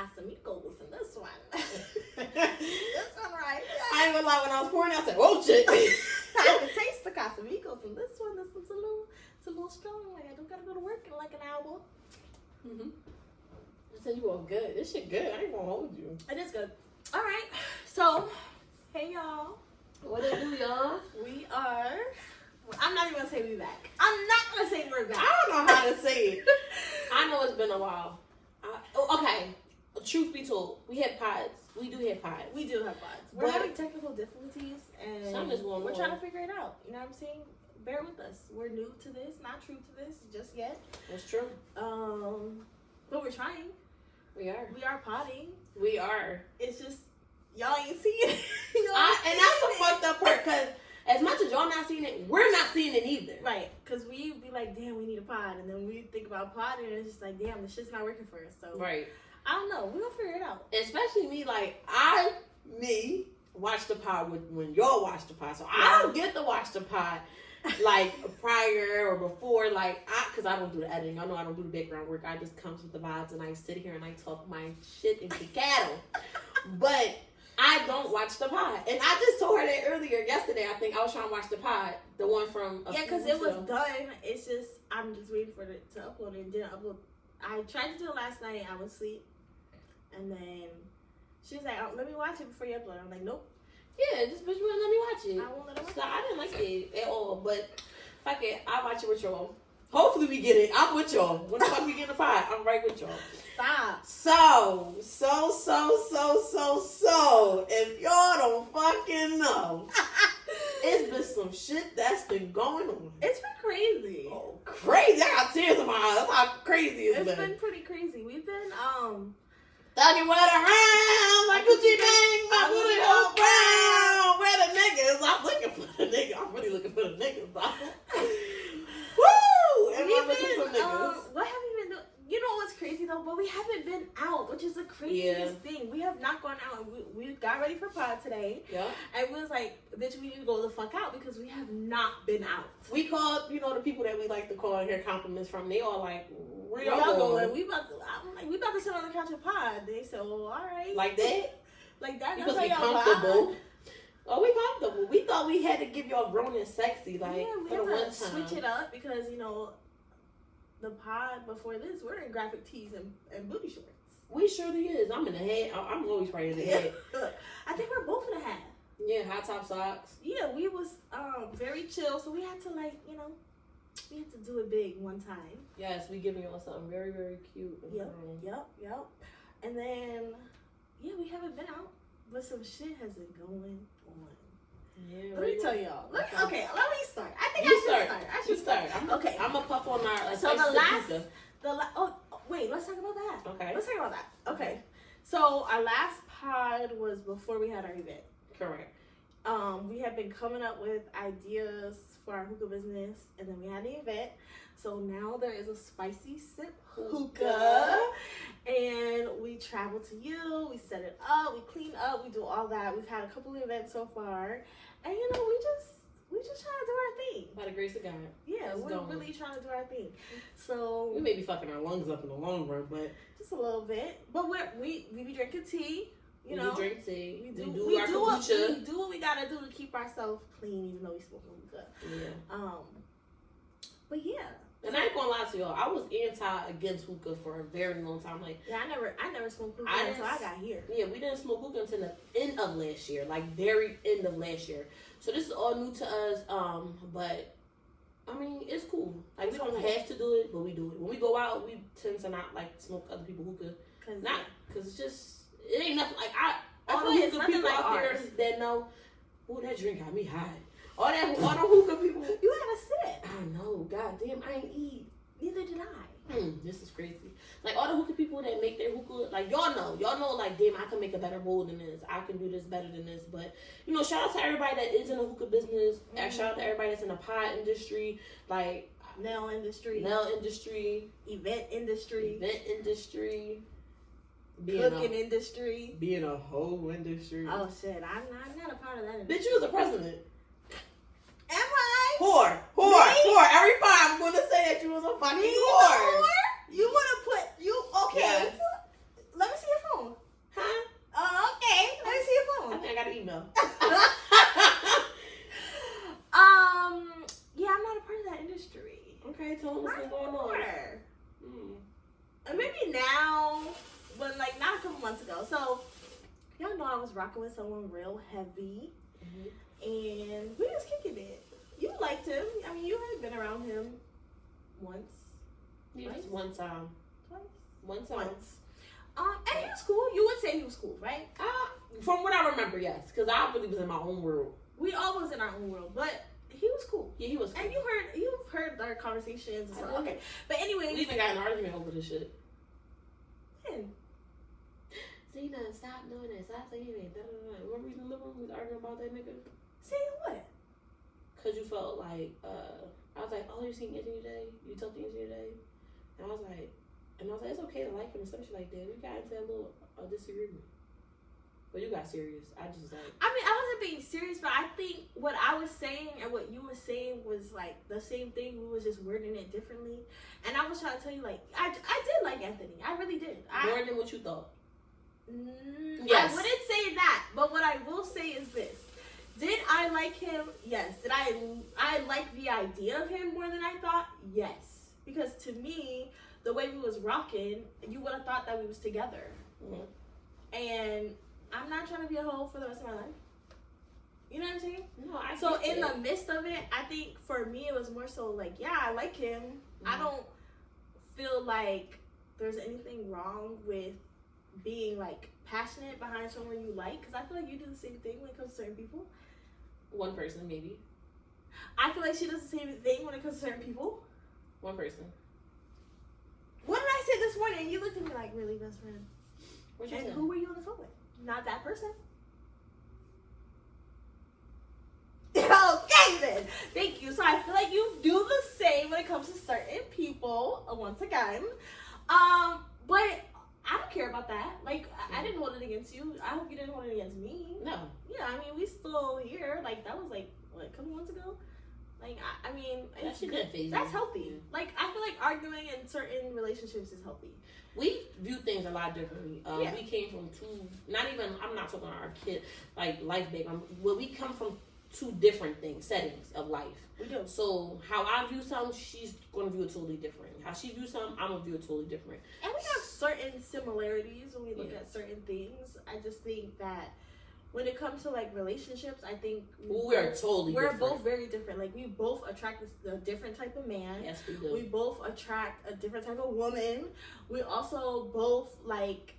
Casamigos in this one. This one right here. I ain't gonna lie, when I was pouring, I said, "Oh shit!" I can taste the Casamigos in this one. This one's a little strong. Like I don't gotta go to work in like an hour. I said you all good. This shit good. I ain't gonna hold you. It is good. All right. So, hey y'all. What it do, y'all? We are. I'm not even gonna say we back. I'm not gonna say we're back. I don't know how to say it. I know it's been a while. Okay. Truth be told, we had pods. We do have pods. We do have pods. We're having technical difficulties, and we're trying to figure it out. You know what I'm saying? Bear with us. We're new to this, not true to this just yet. That's true. But we're trying. We are. We are potting. We are. It's just y'all ain't seeing it. And that's the fucked up part, because as much as y'all not seeing it, we're not seeing it either. Right. Because we be like, damn, we need a pod. And then we think about podding, and it's just like, damn, this shit's not working for us. So, right. I don't know. We're going to figure it out. Especially me, like, me watch the pod when y'all watch the pod. So I don't get to watch the pod, like, prior or before, like, because I don't do the editing. I know I don't do the background work. I just comes with the vibes, and I sit here and I talk my shit into cattle. But I don't watch the pod. And I just told her that earlier, yesterday, I think I was trying to watch the pod, the one from yeah, because it was done. It's just, I'm just waiting for it to upload it. It didn't upload. I tried to do it last night. I was asleep. And then she was like, oh, let me watch it before you upload it. I'm like, nope. Yeah, this bitch wouldn't let me watch it. I won't let her watch so it. I didn't like it at all. But fuck it, I'll watch it with y'all. Hopefully we get it. I'm with y'all. When the fuck we get the pod, I'm right with y'all. Stop. So, if y'all don't fucking know, it's been some shit that's been going on. It's been crazy. Oh, crazy. I got tears in my eyes. That's how crazy it's been. It's been pretty crazy. We've been, thugging what around, like Gucci bang, my booty hole brown. Where the niggas? I'm looking for the niggas. I'm really looking for the niggas. Woo! And we've I'm looking for niggas. What have we been doing? You know what's crazy though? But we haven't been out, which is the craziest thing. We have not gone out. And we got ready for pod today. Yeah. And we was like, bitch, we need to go the fuck out because we have not been out. We called, the people that we like to call and hear compliments from. They all like, where y'all going? going? We about to sit on the couch and pod. They said, well, all right. Like that? Like that. Because we comfortable. Oh, we comfortable. We thought we had to give y'all grown and sexy, like, we for the one time. Switch it up because, the pod before this, we're in graphic tees and booty shorts. We surely is. I'm in the head. I'm always right in the head. I think we're both in the hat. Yeah, high top socks. Yeah, we was very chill, so we had to we had to do it big one time. Yes, we giving y'all something very, very cute. Yep. And then, we haven't been out, but some shit has been going on. Yeah, let me tell y'all. Let me start. I think I should start. I'm a puff on our. So wait, let's talk about that. Okay. Let's talk about that. Okay. So our last pod was before we had our event. Correct. We have been coming up with ideas for our hookah business, and then we had the event. So now there is a spicy sip hookah, and we travel to you. We set it up, we clean up, we do all that. We've had a couple of events so far, and we just trying to do our thing. By the grace of God. Yeah, we're really trying to do our thing. So we may be fucking our lungs up in the long run, but just a little bit. But we be drinking tea. We drink tea. We do what we gotta do to keep ourselves clean, even though we smoke hookah. Yeah. But yeah. And I ain't gonna lie to y'all, I was against hookah for a very long time. Like, I never smoked hookah until I got here. Yeah, we didn't smoke hookah until the end of last year, like very end of last year. So this is all new to us. But I mean, it's cool. Like, we don't have to do it, but we do it. When we go out, we tend to not like smoke other people hookah. Because it's just, it ain't nothing. Like, all the hookah people like out there that know, ooh, that drink got me high. All the hookah people. You had a sip. I know. God damn, I ain't eat. Neither did I. This is crazy. Like, all the hookah people that make their hookah, like, y'all know, like, damn, I can make a better bowl than this. I can do this better than this. But, shout out to everybody that is in the hookah business. Shout out to everybody that's in the pie industry, like, nail industry, event industry, cooking industry, being a whole industry. Oh shit, I'm not a part of that industry. Bitch, you was a president. Am I? Whore. Every time I'm gonna say that you was a fucking whore. You wanna put you okay? Yes. Let me see your I was rocking with someone real heavy, Mm-hmm. and we was kicking it. You liked him. I mean, you had been around him once. Yeah, Twice? just one time. Twice? One time. Once. And he was cool. You would say he was cool, right? From what I remember, yes. Because I really was in my own world. We all was in our own world, but he was cool. Yeah, he was cool. And you've heard our conversations and stuff. Okay. But We anyway. even got in an argument over this shit. Man. Zena, stop doing that. Stop saying that. Remember we was in the living room? We was arguing about that nigga? Saying what? Because you felt like, I was like, oh, you seen Anthony today? You talked to Anthony today? And I was like, it's okay to like him and some shit like that. We got into a little disagreement. But you got serious. I just like. I mean, I wasn't being serious, but I think what I was saying and what you were saying was like the same thing. We was just wording it differently. And I was trying to tell you, like, I did like Anthony. I really did. More than what you thought. Yes. I wouldn't say that. But what I will say is this. Did I like him? Yes. Did I like the idea of him more than I thought? Yes. Because to me, the way we was rocking, you would have thought that we was together. Mm-hmm. And I'm not trying to be a hoe for the rest of my life. You know what I'm saying? No, So in the midst of it, I think for me it was more so like, yeah, I like him. Mm-hmm. I don't feel like there's anything wrong with being like passionate behind someone you like, because I feel like you do the same thing when it comes to certain people. One person, maybe. I feel like she does the same thing when it comes to certain people. One person. What did I say this morning? You looked at me like, really, best friend? What you And said? who were you on the phone with? Not that person. Okay then. Thank you. So I feel like you do the same when it comes to certain people. Once again, but I don't care about that. Like I didn't hold it against you. I hope you didn't hold it against me. No. Yeah, I mean we still here. Like that was like what, a couple months ago. Like I mean, it's good. That's healthy. Like I feel like arguing in certain relationships is healthy. We view things a lot differently. Yeah. We came from two. I'm not talking about our kid like life big. We come from two different settings of life. We do. So how I view something, she's gonna view it totally different. How she views something, I'm gonna view it totally different. And we have certain similarities when we look at certain things. I just think that when it comes to like relationships, I think we're both very different. Like we both attract a different type of man. Yes, we do. We both attract a different type of woman. We also both like.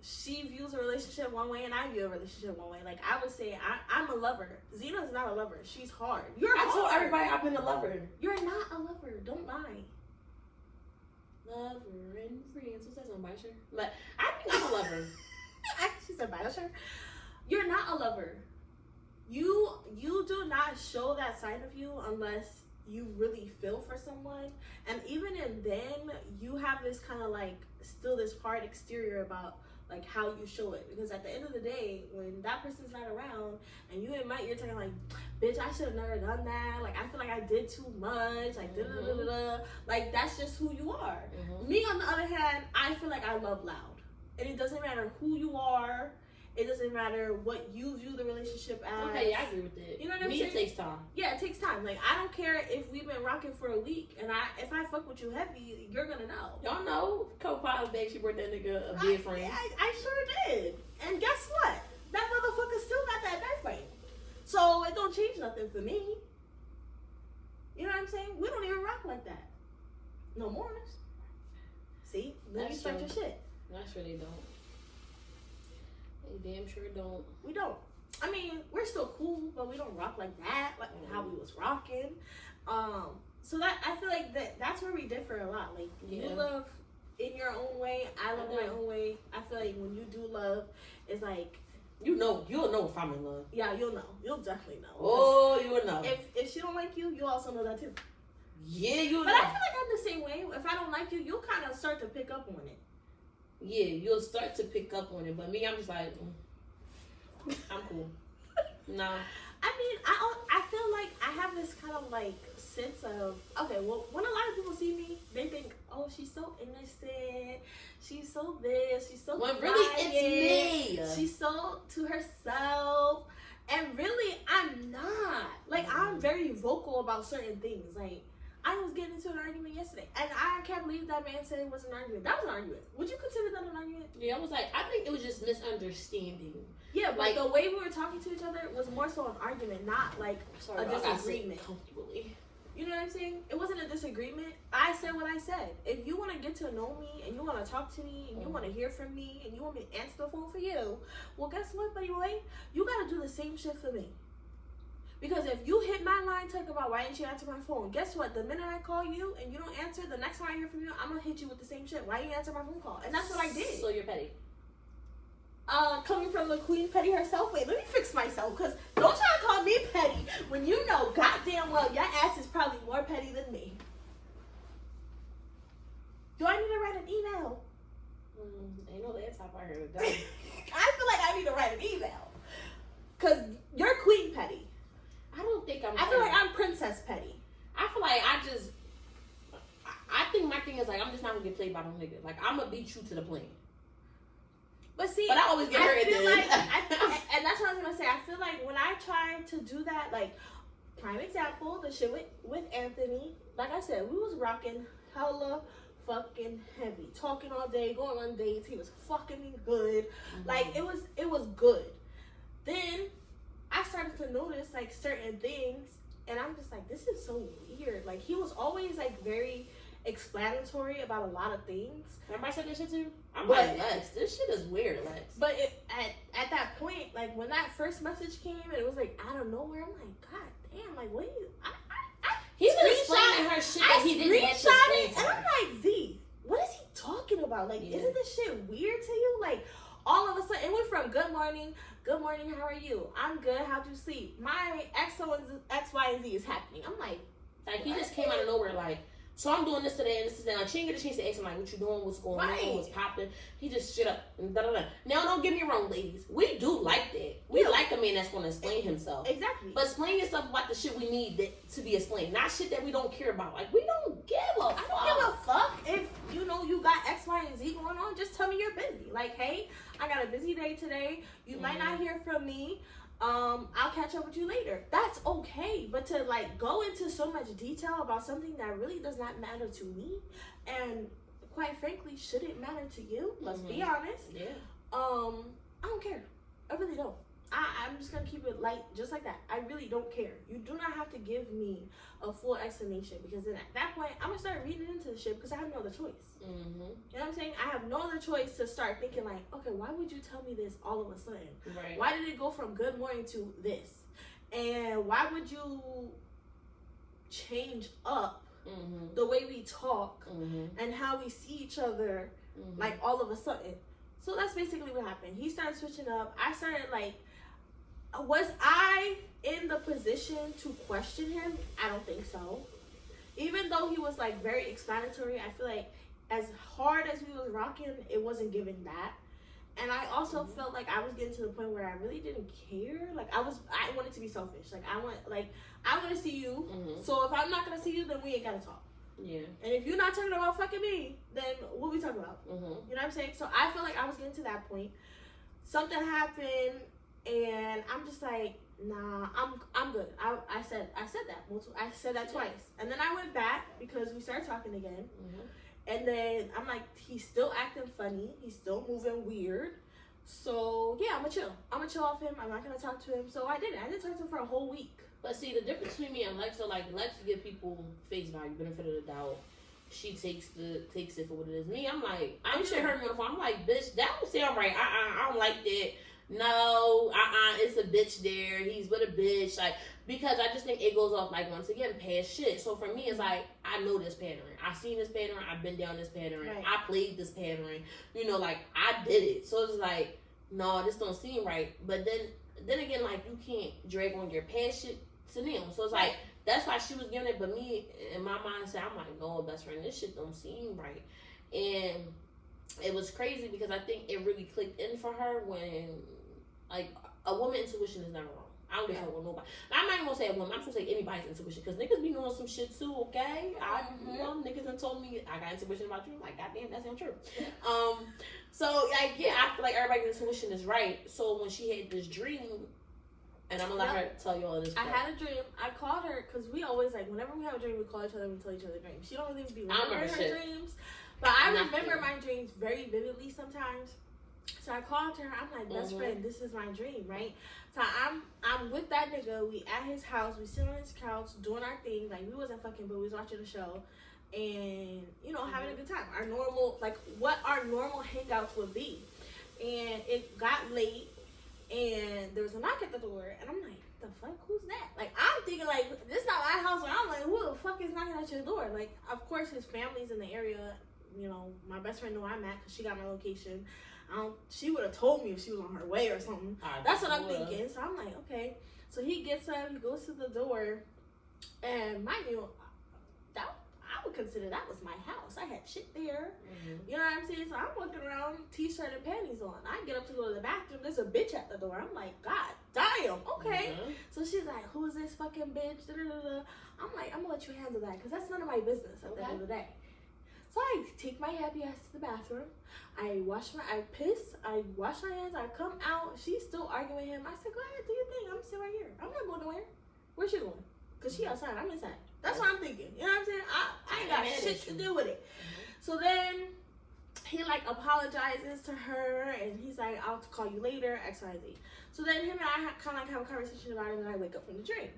She views a relationship one way and I view a relationship one way. Like I would say I'm a lover. Zena's not a lover. She's hard. I told everybody I've been a lover. You're not a lover. Don't lie. Lover and friends. What's that on my shirt? But I think I'm a lover. She said bio shirt. You're not a lover. You do not show that side of you unless you really feel for someone. And even then you have this kind of like still this hard exterior about like how you show it, because at the end of the day when that person's not around and you admit you're talking like, bitch, I should have never done that, like I feel like I did too much, like like that's just who you are. Me on the other hand, I feel like I love loud, and it doesn't matter who you are, it doesn't matter what you view the relationship as. Okay, yeah, I agree with that. You know what I'm saying? It takes time. Yeah, it takes time. Like I don't care if we've been rocking for a week, and if I fuck with you heavy, you're gonna know. Y'all know, co-pilot babe, she brought that nigga a bed frame. I sure did. And guess what? That motherfucker still got that bed frame. So it don't change nothing for me. You know what I'm saying? We don't even rock like that no more. See, then you start your shit. Not sure they don't. They damn sure don't. We don't. I mean, we're still cool, but we don't rock like that, like how we was rocking. So that I feel like that's where we differ a lot. Like you love in your own way, I love my own way. I feel like when you do love, it's like you'll know if I'm in love. Yeah, you'll know. You'll definitely know. Oh, you will know. If she don't like you, you also know that too. Yeah, you know. But I feel like I'm the same way. If I don't like you, you'll kind of start to pick up on it. Yeah, you'll start to pick up on it. But me, I'm just like, I'm cool. No. I mean, I feel like I have this kind of like sense of, okay, well, when a lot of people see me, they think, oh, she's so innocent, she's so this, she's so when quiet, really it's me. She's so to herself, and really I'm not. Like I'm very vocal about certain things. Like I was getting into an argument yesterday, and I can't believe that man said it was an argument. That was an argument. Would you consider that an argument? Yeah, I was like, I think it was just misunderstanding. Yeah, but like the way we were talking to each other was more so an argument, not like sorry, a disagreement. Comfortably. You know what I'm saying? It wasn't a disagreement. I said what I said. If you want to get to know me and you want to talk to me and you want to hear from me and you want me to answer the phone for you, well, guess what, buddy boy? You got to do the same shit for me. Because if you hit my line talking about why didn't you answer my phone, guess what? The minute I call you and you don't answer, the next time I hear from you, I'm going to hit you with the same shit. Why you answer my phone call? And that's what I did. So you're petty. Coming from the Queen Petty herself. Wait, let me fix myself, because don't try to call me petty when you know goddamn well your ass is probably more petty than me. Do I need to write an email? Ain't no laptop out here. I feel like I need to write an email, because you're Queen Petty. I don't think I'm I feel like I'm Princess Petty. I feel like I think my thing is like, I'm just not going to get played by no nigga. Like, I'm going to be true to the plan. But see, I always get hurt at the end. And that's what I was gonna say. I feel like when I try to do that, like prime example, the shit with Anthony. Like I said, we was rocking hella fucking heavy, talking all day, going on dates. He was fucking me good. Mm-hmm. Like it was good. Then I started to notice like certain things, and I'm just like, this is so weird. Like he was always like very explanatory about a lot of things. Remember I said this shit too? I'm like, Lex, this shit is weird, Lex. But at that point, like when that first message came and it was like out of nowhere, I'm like, God damn, like what are you? He was explaining her shit that he didn't have to explain to her. And I'm like, Z, what is he talking about? Like, isn't this shit weird to you? Like, all of a sudden, it went from good morning, how are you? I'm good, how'd you sleep? My X, Y, and Z is happening. I'm like he just came out of nowhere, like, so I'm doing this today and this today. Like, she didn't get a chance to ask him, like, what you doing, what's going on, what's popping. He just shit up and da-da-da. Now, don't get me wrong, ladies. We do like that. We like a man that's going to explain himself. Exactly. But explain yourself about the shit we need to be explained. Not shit that we don't care about. Like, we don't give a fuck. I don't give a fuck if, you know, you got X, Y, and Z going on. Just tell me you're busy. Like, hey, I got a busy day today. You might not hear from me. I'll catch up with you later. That's okay, but to like go into so much detail about something that really does not matter to me, and quite frankly shouldn't matter to you, let's be honest. I don't care. I really don't. I'm just gonna keep it light, just like that. I really don't care. You do not have to give me a full explanation, because then at that point I'm gonna start reading into the shit because I have no other choice. You know what I'm saying? I have no other choice to start thinking like, okay, why would you tell me this all of a sudden? Right. Why did it go from good morning to this? And why would you change up the way we talk and how we see each other like all of a sudden? So that's basically what happened. He started switching up. I started like, was I in the position to question him? I don't think so. Even though he was like very explanatory, I feel like as hard as we was rocking, it wasn't giving that. And I also felt like I was getting to the point where I really didn't care. Like I wanted to be selfish. Like I want to see you. So if I'm not gonna see you, then we ain't gotta talk. Yeah. And if you're not talking about fucking me, then what we talking about? You know what I'm saying? So I feel like I was getting to that point. Something happened, and I'm just like, nah, I'm good. I said that. I said that twice, and then I went back because we started talking again. And then I'm like, he's still acting funny. He's still moving weird. So yeah, I'm gonna chill off him. I'm not gonna talk to him. So I didn't talk to him for a whole week. But see, the difference between me and Lex, so like Lex give people face value, benefit of the doubt. She takes it for what it is. Me, I'm like, I'm sure her uniform. I'm like, bitch, that don't sound right. I don't like that. No, it's a bitch there. He's with a bitch. Like, because I just think it goes off, like, once again, past shit. So for me, it's like, I know this pattern. I've seen this pattern. I've been down this pattern. Right. I played this pattern. You know, like, I did it. So it's like, no, this don't seem right. But then again, like, you can't drag on your past shit to them. So it's like, that's why she was giving it. But me, in my mindset, I'm like, no, best friend, this shit don't seem right. And it was crazy because I think it really clicked in for her when, like, a woman's intuition is never wrong. I don't give a fuck with nobody. I'm not even gonna say a woman. I'm just gonna say anybody's intuition, because niggas be knowing some shit too. Okay, you know, niggas done told me I got intuition about you. I'm like, goddamn, that's not true. So like, yeah, I feel like everybody's intuition is right. So when she had this dream, And I'm gonna let her tell you all this. I had a dream. I called her because we always like whenever we have a dream, we call each other and we tell each other dreams. She don't really be remembering her dreams, but I remember my dreams very vividly sometimes. So I called her. I'm like, best friend, this is my dream, right? So I'm with that nigga. We at his house. We sit on his couch doing our thing. Like we wasn't fucking, but we was watching the show, and you know having a good time. Our normal what our normal hangouts would be, and it got late. And there was a knock at the door, and I'm like, the fuck, who's that? Like, I'm thinking, like, this not my house, and I'm like, who the fuck is knocking at your door? Like, of course, his family's in the area, you know, my best friend knew where I'm at, because she got my location. She would have told me if she was on her way or something. That's what I'm thinking. So I'm like, okay. So he gets up, he goes to the door, and mind you, I would consider that was my house. I had shit there. You know what I'm saying? So I'm walking around, t-shirt and panties on. I get up to go to the bathroom. There's a bitch at the door. I'm like, God damn. Okay. So she's like, who is this fucking bitch? Da-da-da-da. I'm like, I'm gonna let you handle that because that's none of my business at the end of the day. So I take my happy ass to the bathroom. I piss. I wash my hands. I come out. She's still arguing with him. I said, go ahead, do your thing. I'm sitting right here. I'm not going nowhere. Where's she going? Because she outside. I'm inside. That's what I'm thinking. You know what I'm saying? I ain't got shit to do with it. So then he like apologizes to her and he's like, I'll call you later, X, Y, Z. So then him and I kind of like have a conversation about it and I wake up from the dream.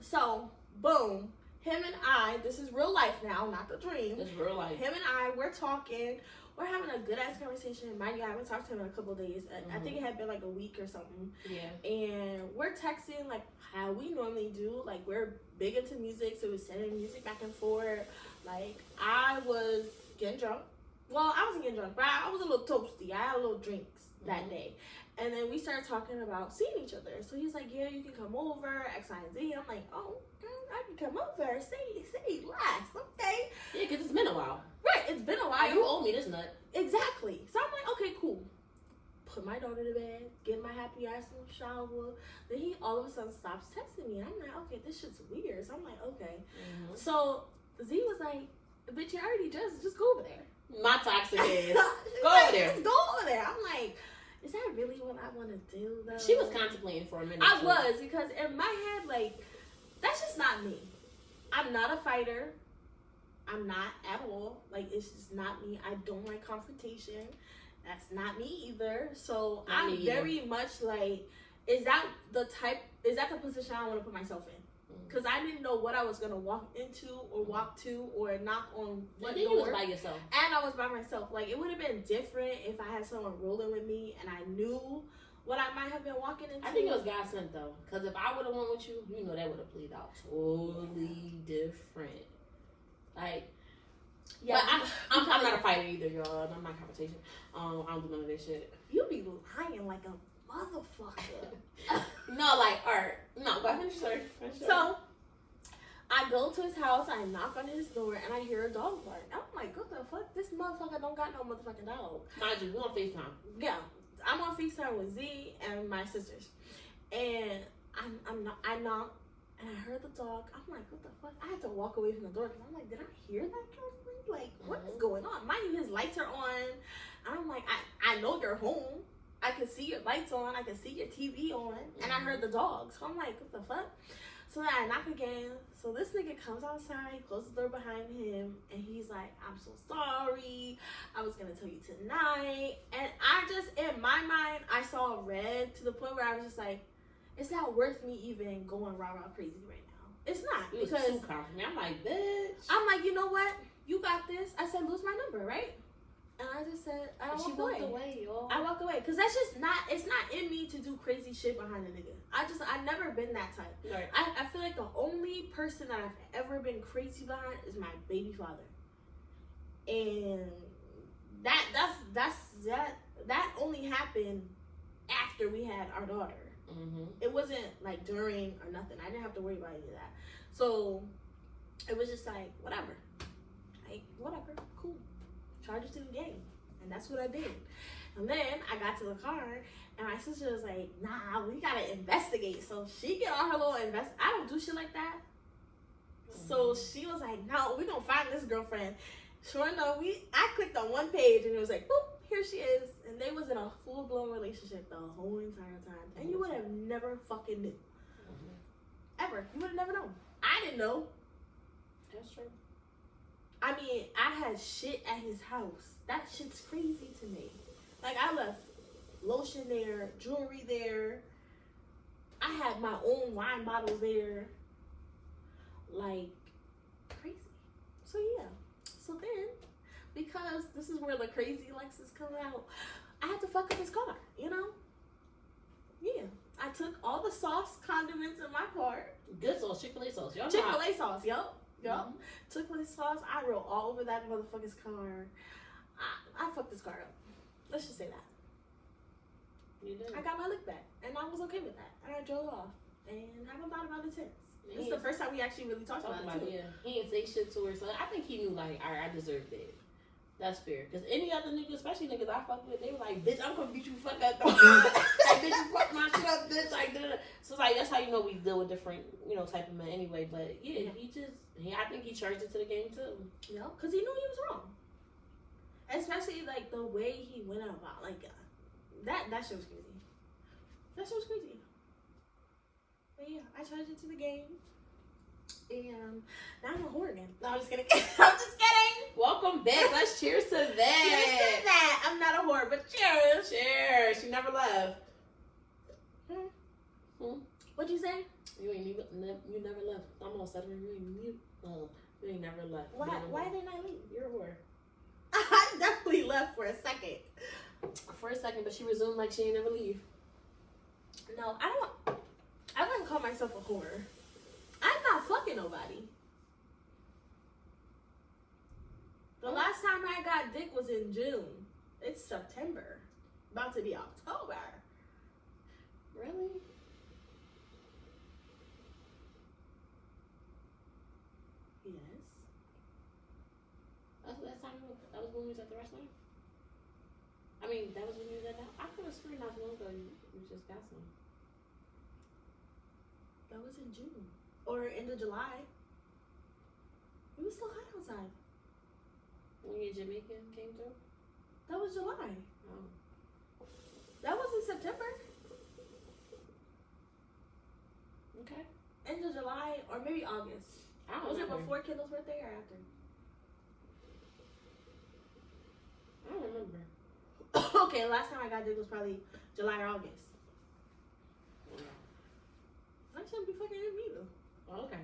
So boom, him and I, this is real life now, not the dream. It's real life. Him and I, we're talking. We're having a good ass conversation. Mind you, I haven't talked to him in a couple of days. I think it had been like a week or something. Yeah. And we're texting like how we normally do. Like we're big into music, so we're sending music back and forth. Like I was getting drunk. Well, I wasn't getting drunk, but I was a little toasty. I had a little drinks that day. And then we started talking about seeing each other. So he's like, yeah, you can come over, X, Y, and Z. I'm like, oh, I can come over. Say less, okay? Yeah, because it's been a while. Right, it's been a while. You owe me this nut. Exactly. So I'm like, okay, cool. Put my daughter to bed, get my happy ass in the shower. Then he all of a sudden stops texting me. And I'm like, okay, this shit's weird. So I'm like, okay. So Z was like, bitch, you already just go over there. My toxic ass. Go over there. Just go over there. I'm like, is that really what I want to do, though? She was contemplating for a minute. I was, because in my head, like, that's just not me. I'm not a fighter. I'm not at all. Like, it's just not me. I don't like confrontation. That's not me either. So not I'm very much like, is that the position I want to put myself in? Because I didn't know what I was going to walk into or walk to or knock on what door. You was by yourself. And I was by myself. Like, it would have been different if I had someone rolling with me and I knew what I might have been walking into. I think it was God sent, though. Because if I would have went with you, you know that would have played out totally different. Like, yeah, but I'm not a fighter either, y'all. I'm not confrontation. I don't do none of that shit. You be lying like a motherfucker. No, like, alright. No, go ahead, sir. So, I go to his house, I knock on his door, and I hear a dog bark. I'm like, what the fuck? This motherfucker don't got no motherfucking dog. Mind you, we on FaceTime. Yeah. I'm on FaceTime with Z and my sisters. And I knock, and I heard the dog. I'm like, what the fuck? I had to walk away from the door, because I'm like, did I hear that correctly? Like, what is going on? Mind you, his lights are on. I'm like, I know you're home. I can see your lights on. I can see your TV on. And I heard the dog. So I'm like, what the fuck? So then I knock again. So this nigga comes outside, closes the door behind him, and he's like, I'm so sorry. I was going to tell you tonight. And I just, in my mind, I saw red to the point where I was just like, it's not worth me even going rah-rah crazy right now. It's not. You because too confident. I'm like, bitch. I'm like, you know what? You got this. I said, lose my number, right? And I just said, I walked away. I walk away. Because that's just not, it's not in me to do crazy shit behind a nigga. I've never been that type. Right. I feel like the only person that I've ever been crazy behind is my baby father. And that only happened after we had our daughter. It wasn't like during or nothing. I didn't have to worry about any of that. So it was just like, whatever. Like, whatever. Cool. Charge it to the game. And that's what I did. And then I got to the car and my sister was like, nah, we gotta investigate. So she get on her little I don't do shit like that. So she was like, no, we gonna find this girlfriend. Sure enough, I clicked on one page and it was like, boop, here she is. And they was in a full-blown relationship the whole entire time. And you would have never fucking knew. Ever. You would have never known. I didn't know. That's true. I mean, I had shit at his house. That shit's crazy to me. Like, I left lotion there, jewelry there. I had my own wine bottles there. Like, crazy. So, yeah. So then, because this is where the crazy Lexus come out, I had to fuck up his car, you know? Yeah. I took all the sauce, condiments in my car. Good sauce, Chick-fil-A sauce. Y'all Chick-fil-A sauce, yup. Yup. Mm-hmm. Took my sauce. I rolled all over that motherfucker's car. I fucked his car up. Let's just say that. You did. I got my lick back, and I was okay with that. And I drove off, and I haven't thought about the tense. This is the first time we actually really talked about it, too. Yeah, he didn't say shit to her, so I think he knew, like, all right, I deserved it. That's fair. Because any other niggas, especially niggas I fuck with, they were like, bitch, I'm gonna beat you fuck up. Like, bitch, you fuck my shit up, bitch. Like, so it's like, that's how you know we deal with different, you know, type of men anyway. But yeah, I think he charged it to the game too. You know, because he knew he was wrong. Especially, like, the way he went about, like, that shit was crazy. That shit was crazy. But yeah, I charged it to the game. And now I'm a whore again. No, I'm just kidding. I'm just kidding. Welcome back. Let's cheers to that. Cheers to that. I'm not a whore, but cheers. Cheers. You never left. What'd you say? You never left. I'm all suddenly you ain't never left. Why didn't I leave? You're a whore. I definitely left for a second. But she resumed like she ain't never leave. No, I wouldn't call myself a whore. I'm not fucking nobody. The last time I got dick was in June. It's September. About to be October. Really? Yes. That was when we was at the restaurant? I mean, that was when you was at that? I could have sworn not long ago you just got some. That was in June. Or end of July. It was still hot outside. When your Jamaican came through? That was July. Oh. That was in September. Okay. End of July or maybe August. I don't Was remember. it before Kendall's birthday or after? I don't remember. Okay, last time I got dick was probably July or August. I shouldn't be fucking him either. Oh, okay.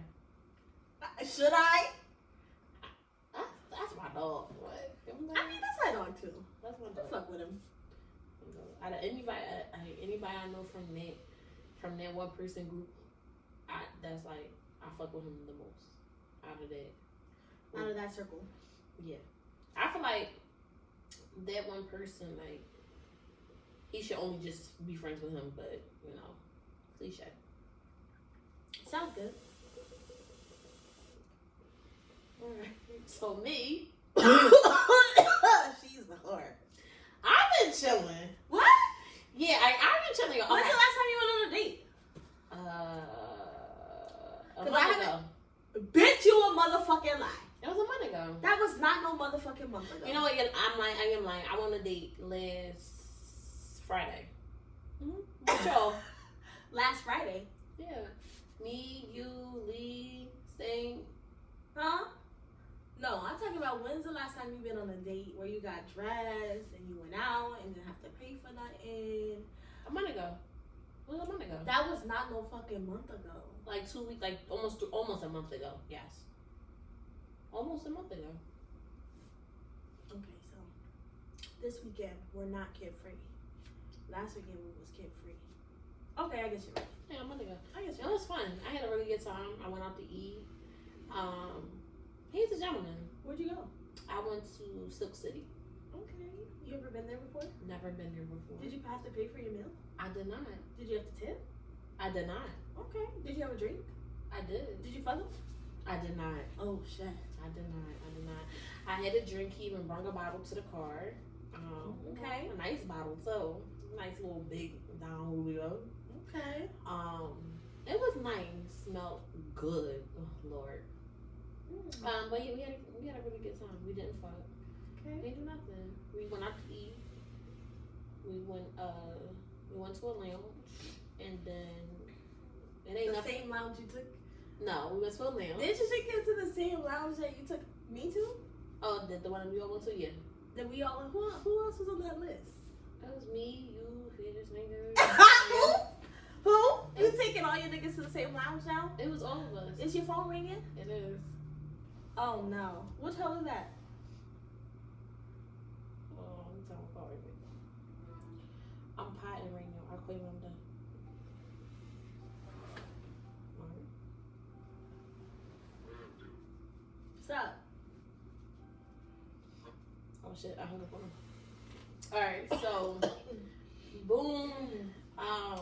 Should I? That's my dog. What? I mean, that's my dog too. That's my I dog. fuck with him. Out of anybody I know from that one person group, that's like I fuck with him the most. Out of that circle. Yeah, I feel like that one person, like, he should only just be friends with him, but you know, cliche. Sounds good. Alright. So me, she's the whore. I've been chilling. What? Yeah, I've been chilling. When's the last time you went on a date? A month ago. Bitch, you a motherfucking lie. It was a month ago. That was not no motherfucking month ago. You know what? I am lying. I went on a date last Friday. Mm-hmm. With y'all. Last Friday. Yeah. Me, you, Lee, Sting. Huh? No, I'm talking about when's the last time you been on a date where you got dressed and you went out and didn't have to pay for nothing? A month ago. It was a month ago. That was not no fucking month ago. Like 2 weeks, like almost a month ago. Yes. Almost a month ago. Okay, so this weekend we're not kid free. Last weekend we was kid free. Okay, I guess you're right. Yeah, a month ago. I guess It was fun. I had a really good time. I went out to eat. He's a gentleman. Where'd you go? I went to Silk City. Okay. You ever been there before? Never been here before. Did you have to pay for your meal? I did not. Did you have to tip? I did not. Okay. Did you have a drink? I did. Did you fuck him? I did not. Oh shit. I did not. I had a drink. He even brought a bottle to the car. Okay. A nice bottle too. Nice little big Don Julio. Okay. It was nice. Smelled good. Oh Lord. But yeah, we had a really good time. We didn't fuck. Okay. We didn't do nothing. We went out to eat. We went to a lounge, and then It ain't the same lounge you took. No, we went to a lounge. Did you take it to the same lounge that you took me to? Oh, the one we all went to, yeah. Then we all. Who else was on that list? That was me, you, Fierce nigga. Who? You taking all your niggas to the same lounge now? It was all of us. Is your phone ringing? It is. Oh no. What hell is that? Oh, I'm talking about it. I'm potting right now. I'll call you when I'm done. What's up? Oh shit, I hung up on him. Alright, so boom.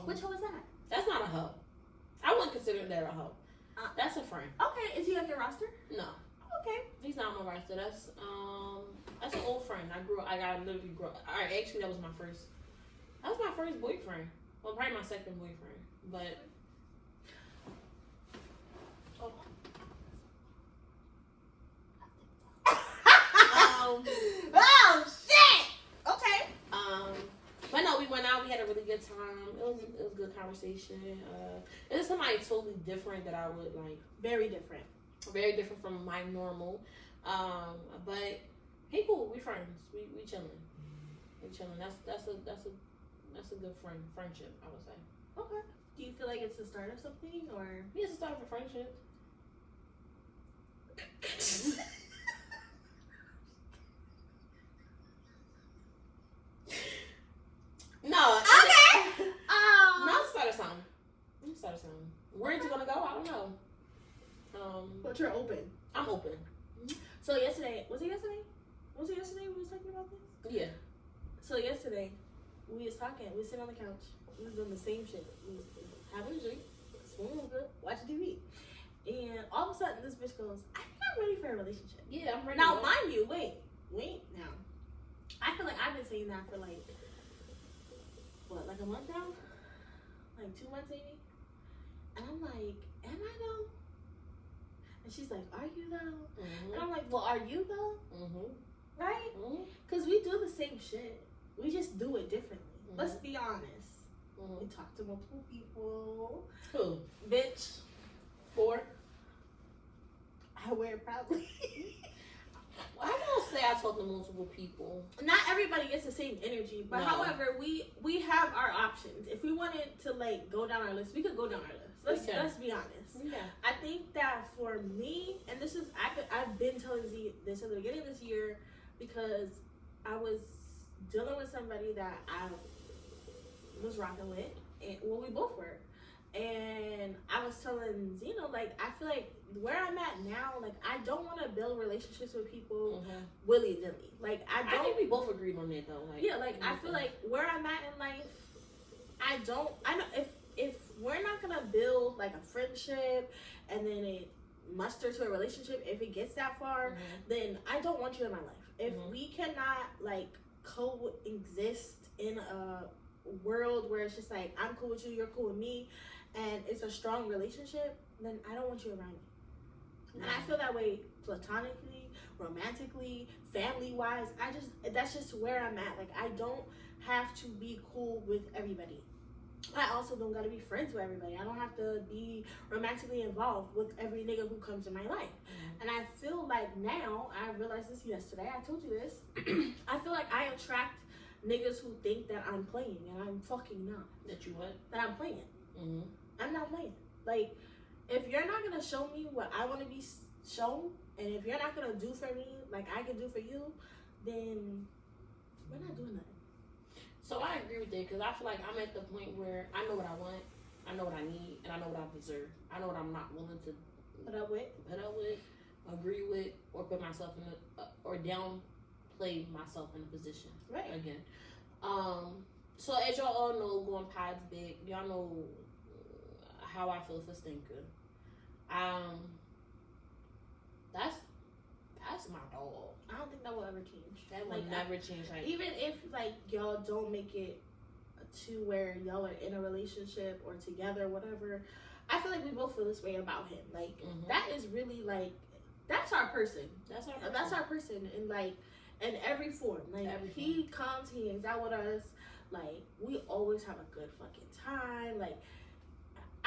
Which hoe is that? That's not a hoe. I wouldn't consider that a hoe. That's a friend. Okay, is he on your roster? No. Okay. He's not on my roster. That's an old friend. I literally grew up. Alright, actually that was my first boyfriend. Well, probably my second boyfriend. But oh shit! Okay. But no, we went out. We had a really good time. It was a good conversation. It was somebody totally different that I would like. Very different. Very different from my normal. But he cool. We friends. We chilling. We chilling. That's a good friendship, I would say. Okay. Do you feel like it's the start of something, or? Yeah, it's the start of a friendship. No. Okay. No, start of something. Where is it gonna go? I don't know. But you're open. I'm open. So yesterday, was it yesterday we was talking about this? Yeah. So yesterday, we was talking. We was sitting on the couch. We was doing the same shit. We was having a drink, smoking hookah, watching TV, and all of a sudden, this bitch goes, "I think I'm ready for a relationship." Yeah, I'm ready. Now, mind you, wait now. I feel like I've been saying that for like a month now, like 2 months maybe, and I'm like, am I though? And she's like, are you though? Mm-hmm. And I'm like, well, are you though? Mm-hmm. Right? Mm-hmm. Because we do the same shit. We just do it differently. Mm-hmm. Let's be honest. Mm-hmm. We talk to multiple people. Who? Bitch. 4. I wear it proudly. I won't say I talk to multiple people. Not everybody gets the same energy, but No. however, we have our options. If we wanted to like go down our list, we could go down our list. Let's be honest. Yeah. I think that for me, and this is I've been telling Z this at the beginning of this year because I was dealing with somebody that I was rocking with, and well, we both were. And I was telling Zeno, like, I feel like where I'm at now, like, I don't want to build relationships with people willy-nilly. Like, I think we both agreed on that, though. Like, yeah, like, I feel like where I'm at in life, I know, if we're not going to build, like, a friendship and then it muster to a relationship, if it gets that far, then I don't want you in my life. If we cannot, like, coexist in a world where it's just like, I'm cool with you, you're cool with me, and it's a strong relationship, then I don't want you around me. And I feel that way platonically, romantically, family-wise. That's just where I'm at. Like, I don't have to be cool with everybody. I also don't gotta be friends with everybody. I don't have to be romantically involved with every nigga who comes in my life. And I feel like now, I realized this yesterday, I told you this, I feel like I attract niggas who think that I'm playing, and I'm fucking not. That you what? That I'm playing. I'm not playing. Like, if you're not gonna show me what I want to be shown, and if you're not gonna do for me like I can do for you, then we're not doing nothing. So I agree with that because I feel like I'm at the point where I know what I want, I know what I need, and I know what I deserve. I know what I'm not willing to put up with, agree with, or put myself in or downplay myself in a position. Right. Again. So as y'all all know, going pod's big. Y'all know how I feel for Stinker. That's my dog. I don't think that will ever change. That will never change. Like, even if like y'all don't make it to where y'all are in a relationship or together, whatever, I feel like we both feel this way about him. Like that is really like that's our person. That's our person in like in every form. Like he comes, he hangs out with us. Like we always have a good fucking time. Like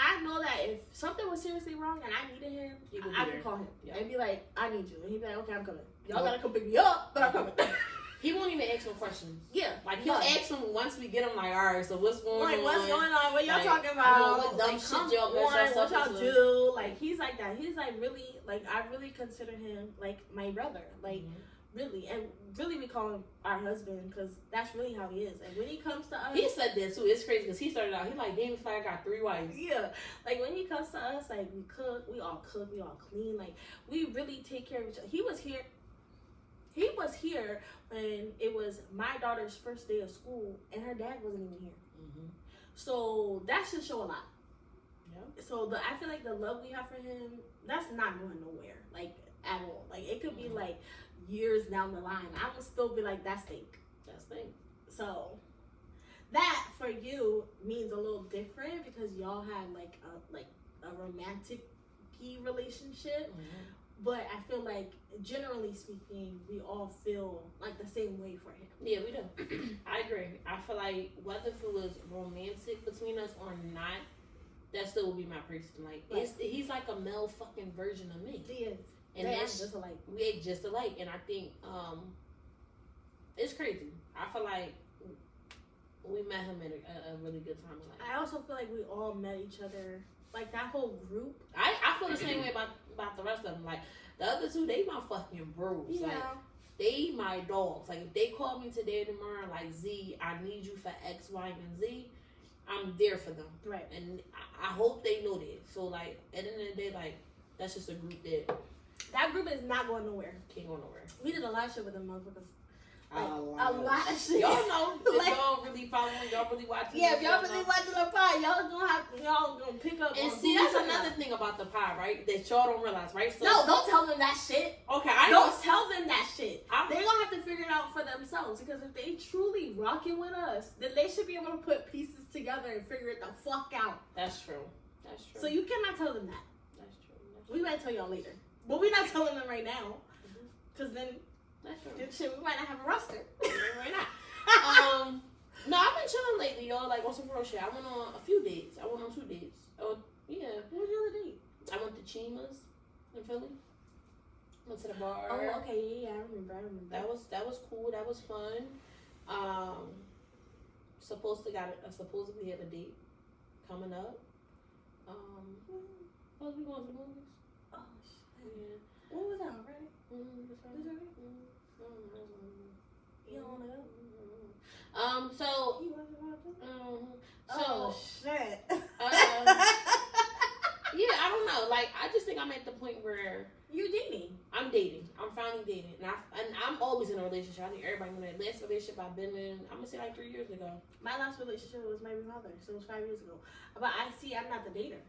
I know that if something was seriously wrong and I needed him, I could call him and be like, I need you. And he'd be like, okay, I'm coming. Y'all gotta come pick me up, but I'm coming. He won't even ask no questions. Yeah. Like, he'll ask them once we get him, like, all right, so what's going on? Like, what's going on? What y'all like, talking about? What dumb like, shit y'all what y'all do? Like, he's like that. He's like really, like, I really consider him like my brother. Like, really. And really we call him our husband because that's really how he is. And when he comes to us. He said that too. It's crazy because he started out, he like, Damon Flag got 3 wives. Yeah. Like, when he comes to us, like, we cook, we all clean. Like, we really take care of each other. He was here when it was my daughter's first day of school and her dad wasn't even here. So that should show a lot. Yeah. So I feel like the love we have for him, that's not going nowhere, like, at all. Like, it could be like years down the line. I would still be like, that's stink. So that for you means a little different because y'all had like a romantic-y relationship. But I feel like, generally speaking, we all feel like the same way for him. Yeah, we do. I agree. I feel like whether if it was romantic between us or not, that still would be my person. Like, he's like a male fucking version of me. He is. And they that's just alike. We ain't just alike. And I think it's crazy. I feel like we met him at a really good time in life. I also feel like we all met each other. Like, that whole group. I feel the same way about the rest of them. Like, the other two, they my fucking bros. Yeah. Like, they my dogs. Like, if they call me today or tomorrow, like, Z, I need you for X, Y, and Z, I'm there for them. Right. And I hope they know that. So, like, at the end of the day, like, that's just a group that group is not going nowhere. Can't go nowhere. We did a lot of shit with them motherfuckers. Like, a lot of shit. Y'all know. If Like, y'all really following, y'all really watching. Yeah, if y'all really watching the pod, y'all gonna pick up. And see, that's another thing about the pod, right? That y'all don't realize, right? So, no, don't tell them that shit. Okay, don't tell them that shit. They're gonna have to figure it out for themselves because if they truly rocking with us, then they should be able to put pieces together and figure it the fuck out. That's true. So you cannot tell them that. That's true. We might tell y'all later, but we're not telling them right now, because then. That's true. Shit, we might not have a roster. Right now. No, I've been chilling lately, y'all. Like, on some real shit. I went on a few dates. I went on 2 dates. Oh, yeah. What was your other date? I went to Chima's in Philly. Went to the bar. Oh, okay. Yeah, I remember. That was cool. That was fun. Supposedly have a date coming up. Supposed to be going to the movies. Oh, shit. Yeah. What was that already? You don't want to go? So shit. Yeah, I don't know. Like, I just think I'm at the point where you're dating. I'm dating. I'm finally dating, and I'm always in a relationship. I think everybody knows that. Last relationship I've been in, I'm gonna say like 3 years ago. My last relationship was my mother, so it was 5 years ago. But I'm not the dater.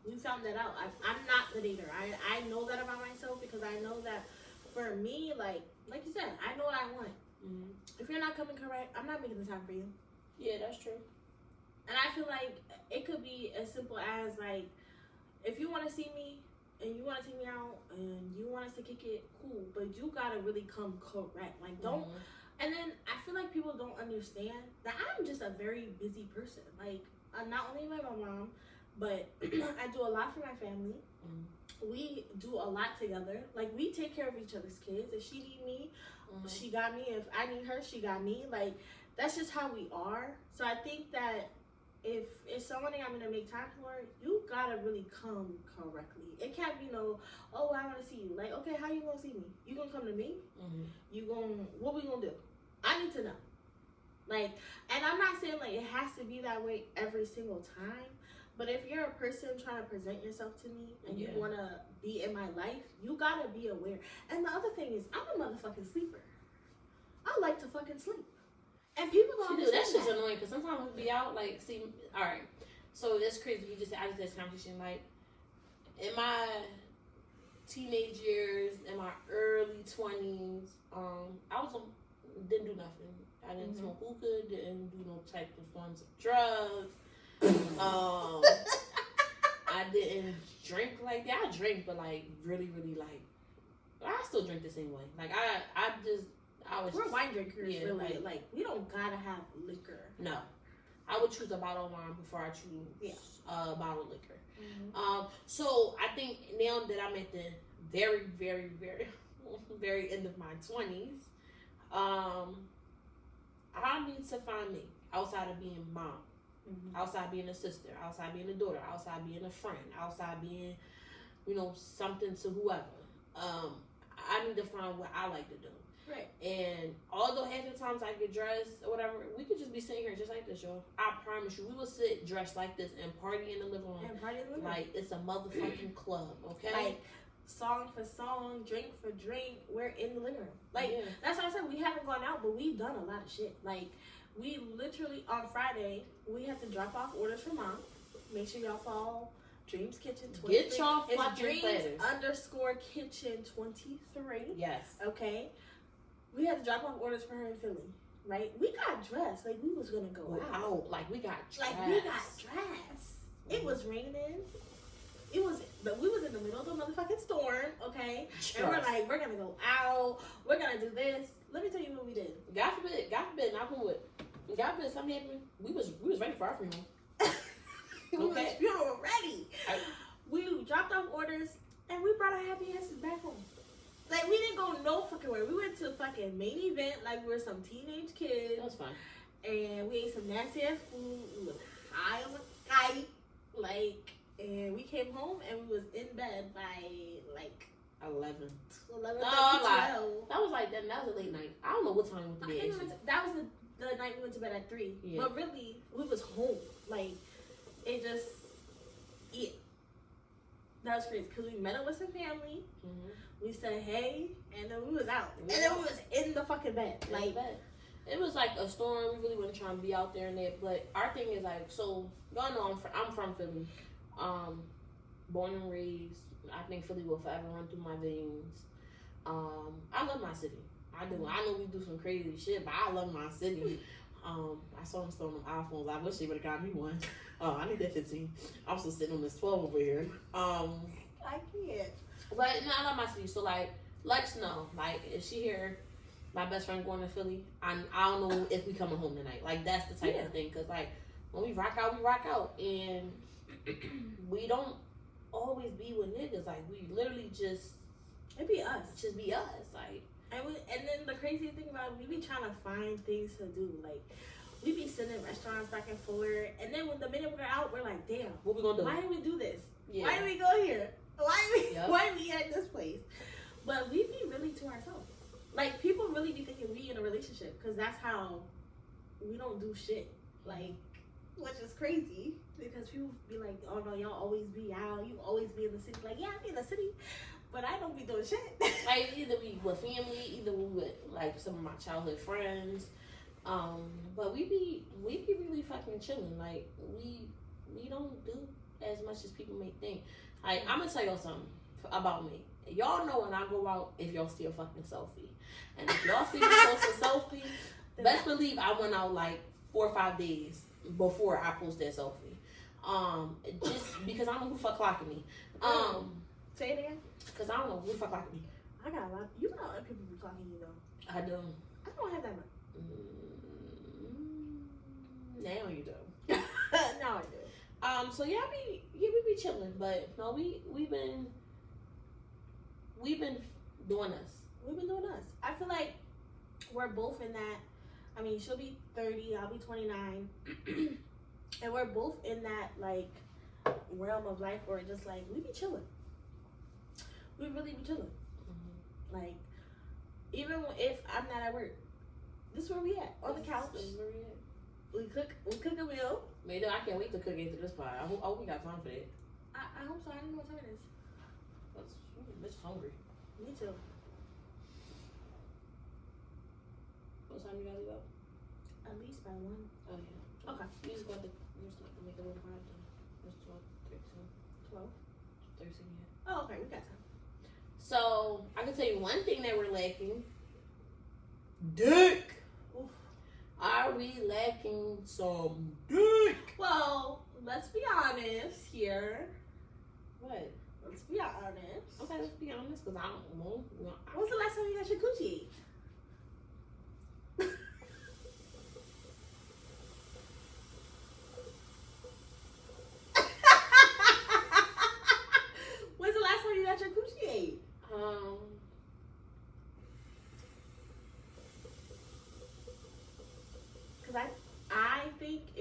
We found that out. I'm not the dater. I know that about myself because I know that for me, like you said, I know what I want. Mm-hmm. If you're not coming correct, I'm not making the time for you. Yeah, that's true. And I feel like it could be as simple as, like, if you want to see me and you want to take me out and you want us to kick it, cool. But you gotta really come correct. Like, don't. Mm-hmm. And then I feel like people don't understand that I'm just a very busy person. Like, not only am I my mom, but I do a lot for my family. Mm-hmm. We do a lot together. Like, we take care of each other's kids. If she need me, she got me. If I need her, she got me. Like, that's just how we are. So I think that if it's someone I'm gonna make time for, you gotta really come correctly. It can't be no, oh, I wanna see you. Like, okay, how you gonna see me? You gonna come to me? Mm-hmm. What we gonna do? I need to know. Like, and I'm not saying like it has to be that way every single time. But if you're a person trying to present yourself to me and you want to be in my life, you got to be aware. And the other thing is, I'm a motherfucking sleeper. I like to fucking sleep. And people don't understand that's just annoying because sometimes we be out, like, see, all right. So that's crazy. I just had this conversation. Like, in my teenage years, in my early 20s, didn't do nothing. I didn't smoke hookah, didn't do no type of forms of drugs. I didn't drink like that. I drink, but like really, really like. I still drink the same way. Like I was. We're wine drinkers, yeah, really. Like we don't gotta have liquor. No, I would choose a bottle of wine before I choose a bottle of liquor. Mm-hmm. So I think now that I'm at the very, very, very, very end of my 20s, I need to find me outside of being mom, outside being a sister, outside being a daughter, outside being a friend, outside being, something to whoever. I need to find what I like to do. Right. And although half the times I get dressed or whatever, we could just be sitting here just like this, yo. I promise you, we will sit dressed like this and party in the living room. And party in the living room. Like it's a motherfucking club, okay? Like song for song, drink for drink, we're in the living room. Like that's what I said. We haven't gone out, but we've done a lot of shit. Like we literally on Friday we had to drop off orders for mom. Make sure y'all follow Dreams Kitchen 23. Get y'all fucking Dreams platters. _Kitchen 23. Yes. Okay. We had to drop off orders for her in Philly. Right? We got dressed like we was gonna go out. Like we got dressed. It was raining. But we was in the middle of the motherfucking storm, okay? And we're like, we're gonna go out. We're gonna do this. Let me tell you what we did. God forbid, knock on wood. God forbid something happened. We was ready for our funeral. We were ready. We dropped off orders and we brought our happy asses back home. Like we didn't go no fucking way. We went to fucking main event like we were some teenage kids. That was fun. And we ate some nasty ass food. We was high on a kite. And we came home and we was in bed by 11. 12. That was a late night. I don't know what time we went to bed. That was the night we went to bed at 3. Yeah. But really, we was home. It just, that was crazy because we met up with some family. Mm-hmm. We said hey, and then we was out. And then we was in the fucking bed. It was like a storm. We really wasn't trying to be out there in it. But our thing is so y'all know I'm from Philly. Born and raised. I think Philly will forever run through my veins. I love my city. I do. I know we do some crazy shit, but I love my city. I saw them stealing them iPhones. I wish they would have got me one. Oh, I need that 15. I'm still sitting on this 12 over here. I can't. But no, I love my city. So Lex know. If she hear my best friend going to Philly, I don't know if we coming home tonight. That's the type of thing. Cause when we rock out, we rock out, and we don't always be with niggas. We literally just it be us. Just be us. And then the crazy thing about it, we be trying to find things to do. We be sitting in restaurants back and forth, and then when the minute we're out, we're like, damn, what we gonna do? Why did we do this? Yeah. Why did we go here? Why we at this place? But we be really to ourselves. People really be thinking we in a relationship because that's how we don't do shit. Which is crazy because people be like, oh no, y'all always be out. You always be in the city. Yeah, I be in the city, but I don't be doing shit. Either we with family, either we with some of my childhood friends. But we be really fucking chilling. We don't do as much as people may think. I'm gonna tell y'all something about me. Y'all know when I go out if y'all see a fucking selfie. And if y'all see me post a selfie, best believe I went out 4 or 5 days before I post that selfie. Just because I don't know who the fuck clocking me. Say it again. Because I don't know who the fuck clocking me. I got a lot. You got other people be clocking you though. I do. I don't have that much. Now you do. Now I do. So yeah, we be chilling, but no, we've been doing us. We've been doing us. I feel like we're both in that. I mean, she'll be 30, I'll be 29, and we're both in that realm of life where just we be chilling. We really be chilling. Mm-hmm. Even if I'm not at work, this is where we at on the couch. This is where we at. We cook a meal. Maybe I can't wait to cook after this part. I hope we got time for that. I hope so. I don't know what time it is. Bitch hungry. Me too. What time you gotta leave out? At least by 1. Oh yeah. Okay. You just got to make a little part then. It's 12, 13. 13, yeah. Oh, okay. We got time. So I can tell you one thing that we're lacking. Dick. Oof. Are we lacking some dick? Well, let's be honest here. What? Let's be honest. Okay, let's be honest, because I don't know. When was the last time you got your coochie?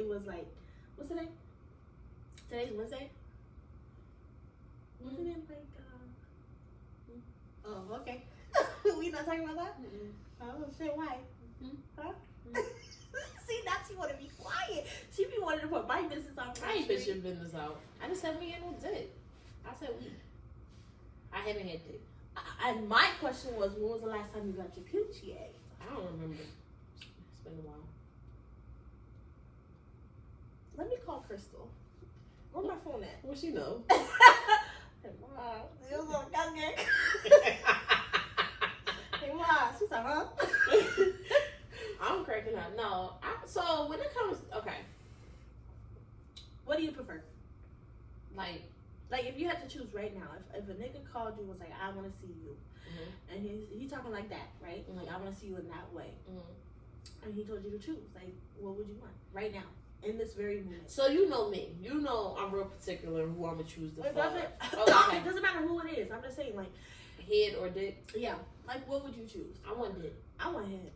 was like, what's today? Today's Wednesday. Wasn't it like? Oh, okay. We not talking about that. Oh shit, why? Huh? See, now she want to be quiet. She be wanting to put my business on. I ain't put your business out. I just said we ain't no dick. I said we. I haven't had dick. And my question was, when was the last time you got your coochie ate? I don't remember. It's been a while. Let me call Crystal. Where my phone at? Well, she know. Hey, Ma. It was on Gungan. Hey, Ma. She's like, huh? I'm cracking up. No. So, when it comes... Okay. What do you prefer? Like, if you had to choose right now, if a nigga called you and was like, I want to see you, and he talking like that, right? Like, I want to see you in that way. And he told you to choose. Like, what would you want right now? In this very moment. So you know me. You know I'm real particular who I'm gonna choose to fuck. It doesn't matter who it is. I'm just saying, like, head or dick. Yeah. Like, what would you choose? I want dick. I want head.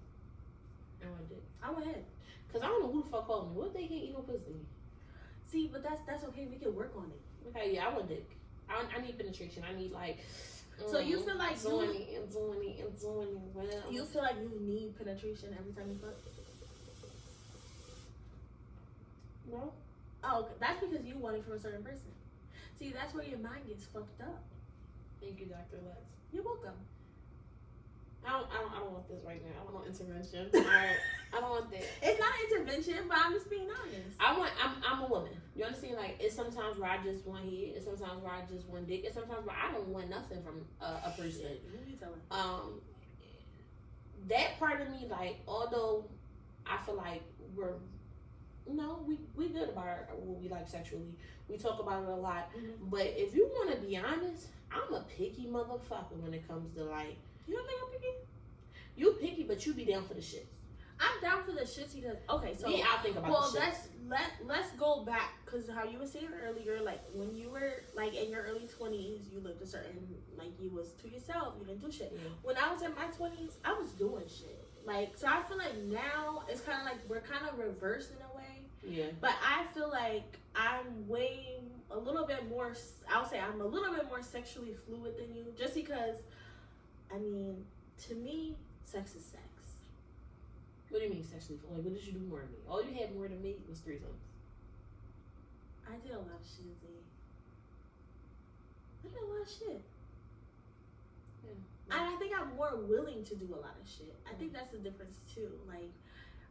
I want dick. I want head. Cause I don't know who the fuck called me. What if they can't eat no pussy? See, but that's okay. We can work on it. Okay, yeah, I want dick. I need penetration. I need like. So you feel like doing it well. You feel like you need penetration every time you fuck? No. Oh, okay. That's because you want it from a certain person. See, that's where your mind gets fucked up. Thank you, Dr. Lex. You're welcome. I don't want this right now. I don't want intervention. Alright. I don't want that. It's not intervention, but I'm just being honest. I'm a woman. You understand? Like, it's sometimes where I just want head, it's sometimes where I just want dick, it's sometimes where I don't want nothing from a person. That part of me, like, although I feel like we good about what we like sexually. We talk about it a lot. But if you want to be honest, I'm a picky motherfucker when it comes to, like... You don't think I'm picky? You picky, but you be down for the shits. I'm down for the shits he does. Okay, so... Yeah, I'll think about the shits. Let's go back, because how you were saying earlier, like, when you were, like, in your early 20s, you lived a certain... Like, you was to yourself. You didn't do shit. Yeah. When I was in my 20s, I was doing shit. Like, so I feel like now, it's kind of like, we're kind of reversed in a way. Yeah. But I feel like I'm a little bit more sexually fluid than you. Just because, I mean, to me, sex is sex. What do you mean sexually fluid? Like, what did you do more than me? All you had more than me was threesomes. I did a lot of shit, Z. I did a lot of shit. Yeah. And I think I'm more willing to do a lot of shit. I think that's the difference, too. Like,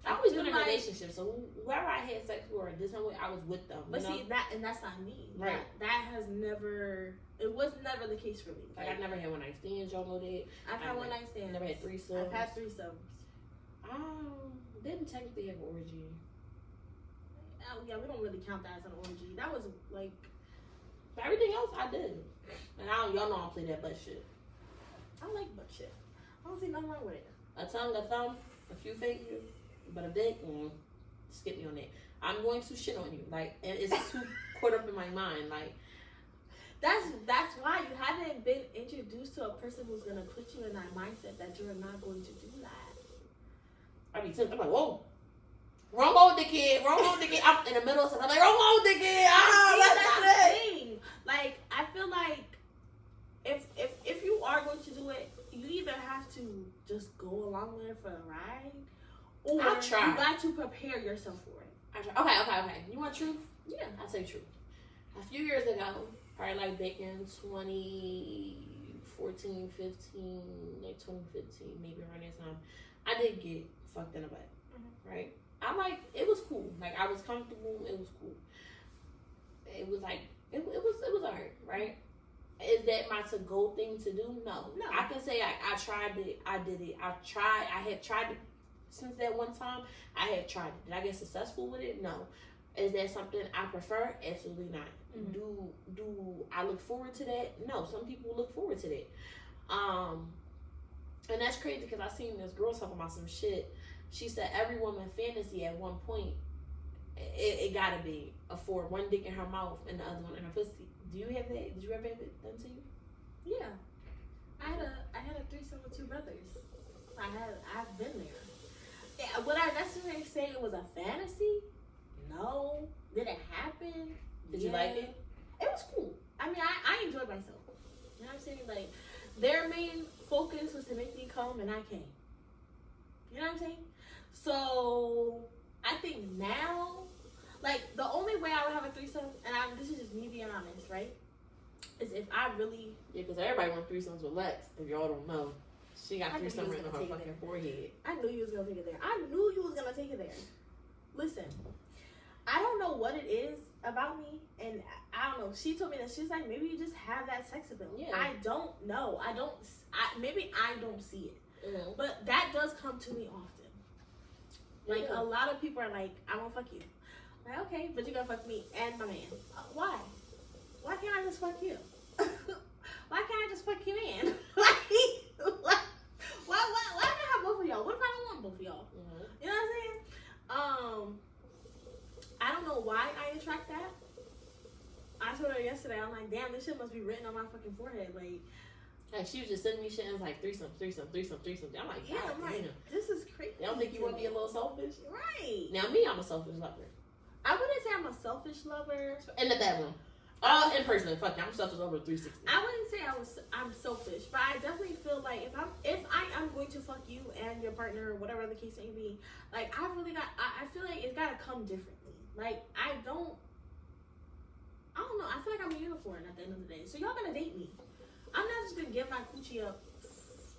I've always been in a relationship, so whoever I had sex with or this time I was with them. But see, that's not me. Right. That has never, it was never the case for me. Like, I never had one night stands, y'all know that. I've had one night stands. Never had threesomes. I've had threesomes. Didn't technically have an orgy. Yeah, we don't really count that as an orgy. That was like... But everything else I did. And y'all know I don't play that butt shit. I like butt shit. I don't see nothing wrong with it. A tongue, a thumb, a few fingers. But a dick, skip me on that. I'm going to shit on you. Like, and it's too caught up in my mind. Like, that's why you haven't been introduced to a person who's gonna put you in that mindset that you're not going to do that. I be tempted. I'm like, whoa, wrong old dickhead. I'm in the middle of something. I'm like, wrong old dickhead. That's the thing. Like, I feel like if you are going to do it, you either have to just go along with it for the ride. Or I'll try. You got to prepare yourself for it. I try. Okay. You want truth? Yeah. I'll say truth. A few years ago, probably like back in 2014, 15, like 2015, maybe around that time, I did get fucked in the butt. Right? It was cool. Like, I was comfortable. It was cool. It was like, it was alright, right? Is that my to-go thing to do? No. I can say I tried it. I did it. I had tried it. Since that one time, I had tried it. Did I get successful with it? No. Is that something I prefer? Absolutely not. Do I look forward to that? No. Some people look forward to that. And that's crazy because I seen this girl talking about some shit. She said every woman fantasy at one point, it gotta be for one dick in her mouth and the other one in her pussy. Do you have that? Did you ever have it done to you? Yeah. I had a threesome with two brothers. I've been there. Yeah, would I necessarily say it was a fantasy? No. Did it happen? Did you like it? It was cool. I mean, I enjoyed myself. You know what I'm saying? Like, their main focus was to make me come, and I came. You know what I'm saying? So, I think now, like, the only way I would have a threesome, and this is just me being honest, right? Is if I really... Yeah, because everybody wants threesomes with Lex. If y'all don't know, she got threesome written on her fucking forehead. I knew you was going to take it there. I knew you was going to take it there. Listen, I don't know what it is about me, and I don't know. She told me that she's like, maybe you just have that sex ability. Yeah. I don't know. Maybe I don't see it. Mm-hmm. But that does come to me often. Like, a lot of people are like, I won't fuck you. Like, okay, but you're gonna fuck me and my man. Why? Why can't I just fuck you? Why can't I just fuck you in? why do I have both of y'all? What if I don't want both of y'all? Mm-hmm. You know what I'm saying? I don't know why I attract that. I told her yesterday, I'm like, damn, this shit must be written on my fucking forehead. Like she was just sending me shit and was like, threesome. I'm like, yeah, I'm like, this is crazy. You don't think you want to be a little selfish? Right. Now, me, I'm a selfish lover. I wouldn't say I'm a selfish lover. In the bedroom. All in person. Fuck, I'm selfish over 360. I wouldn't say I'm selfish, but I definitely feel like if I am going to fuck you and your partner, whatever the case may be, like, I feel like it's gotta come differently. Like, I don't know. I feel like I'm a unicorn at the end of the day. So y'all gonna date me. I'm not just gonna give my coochie up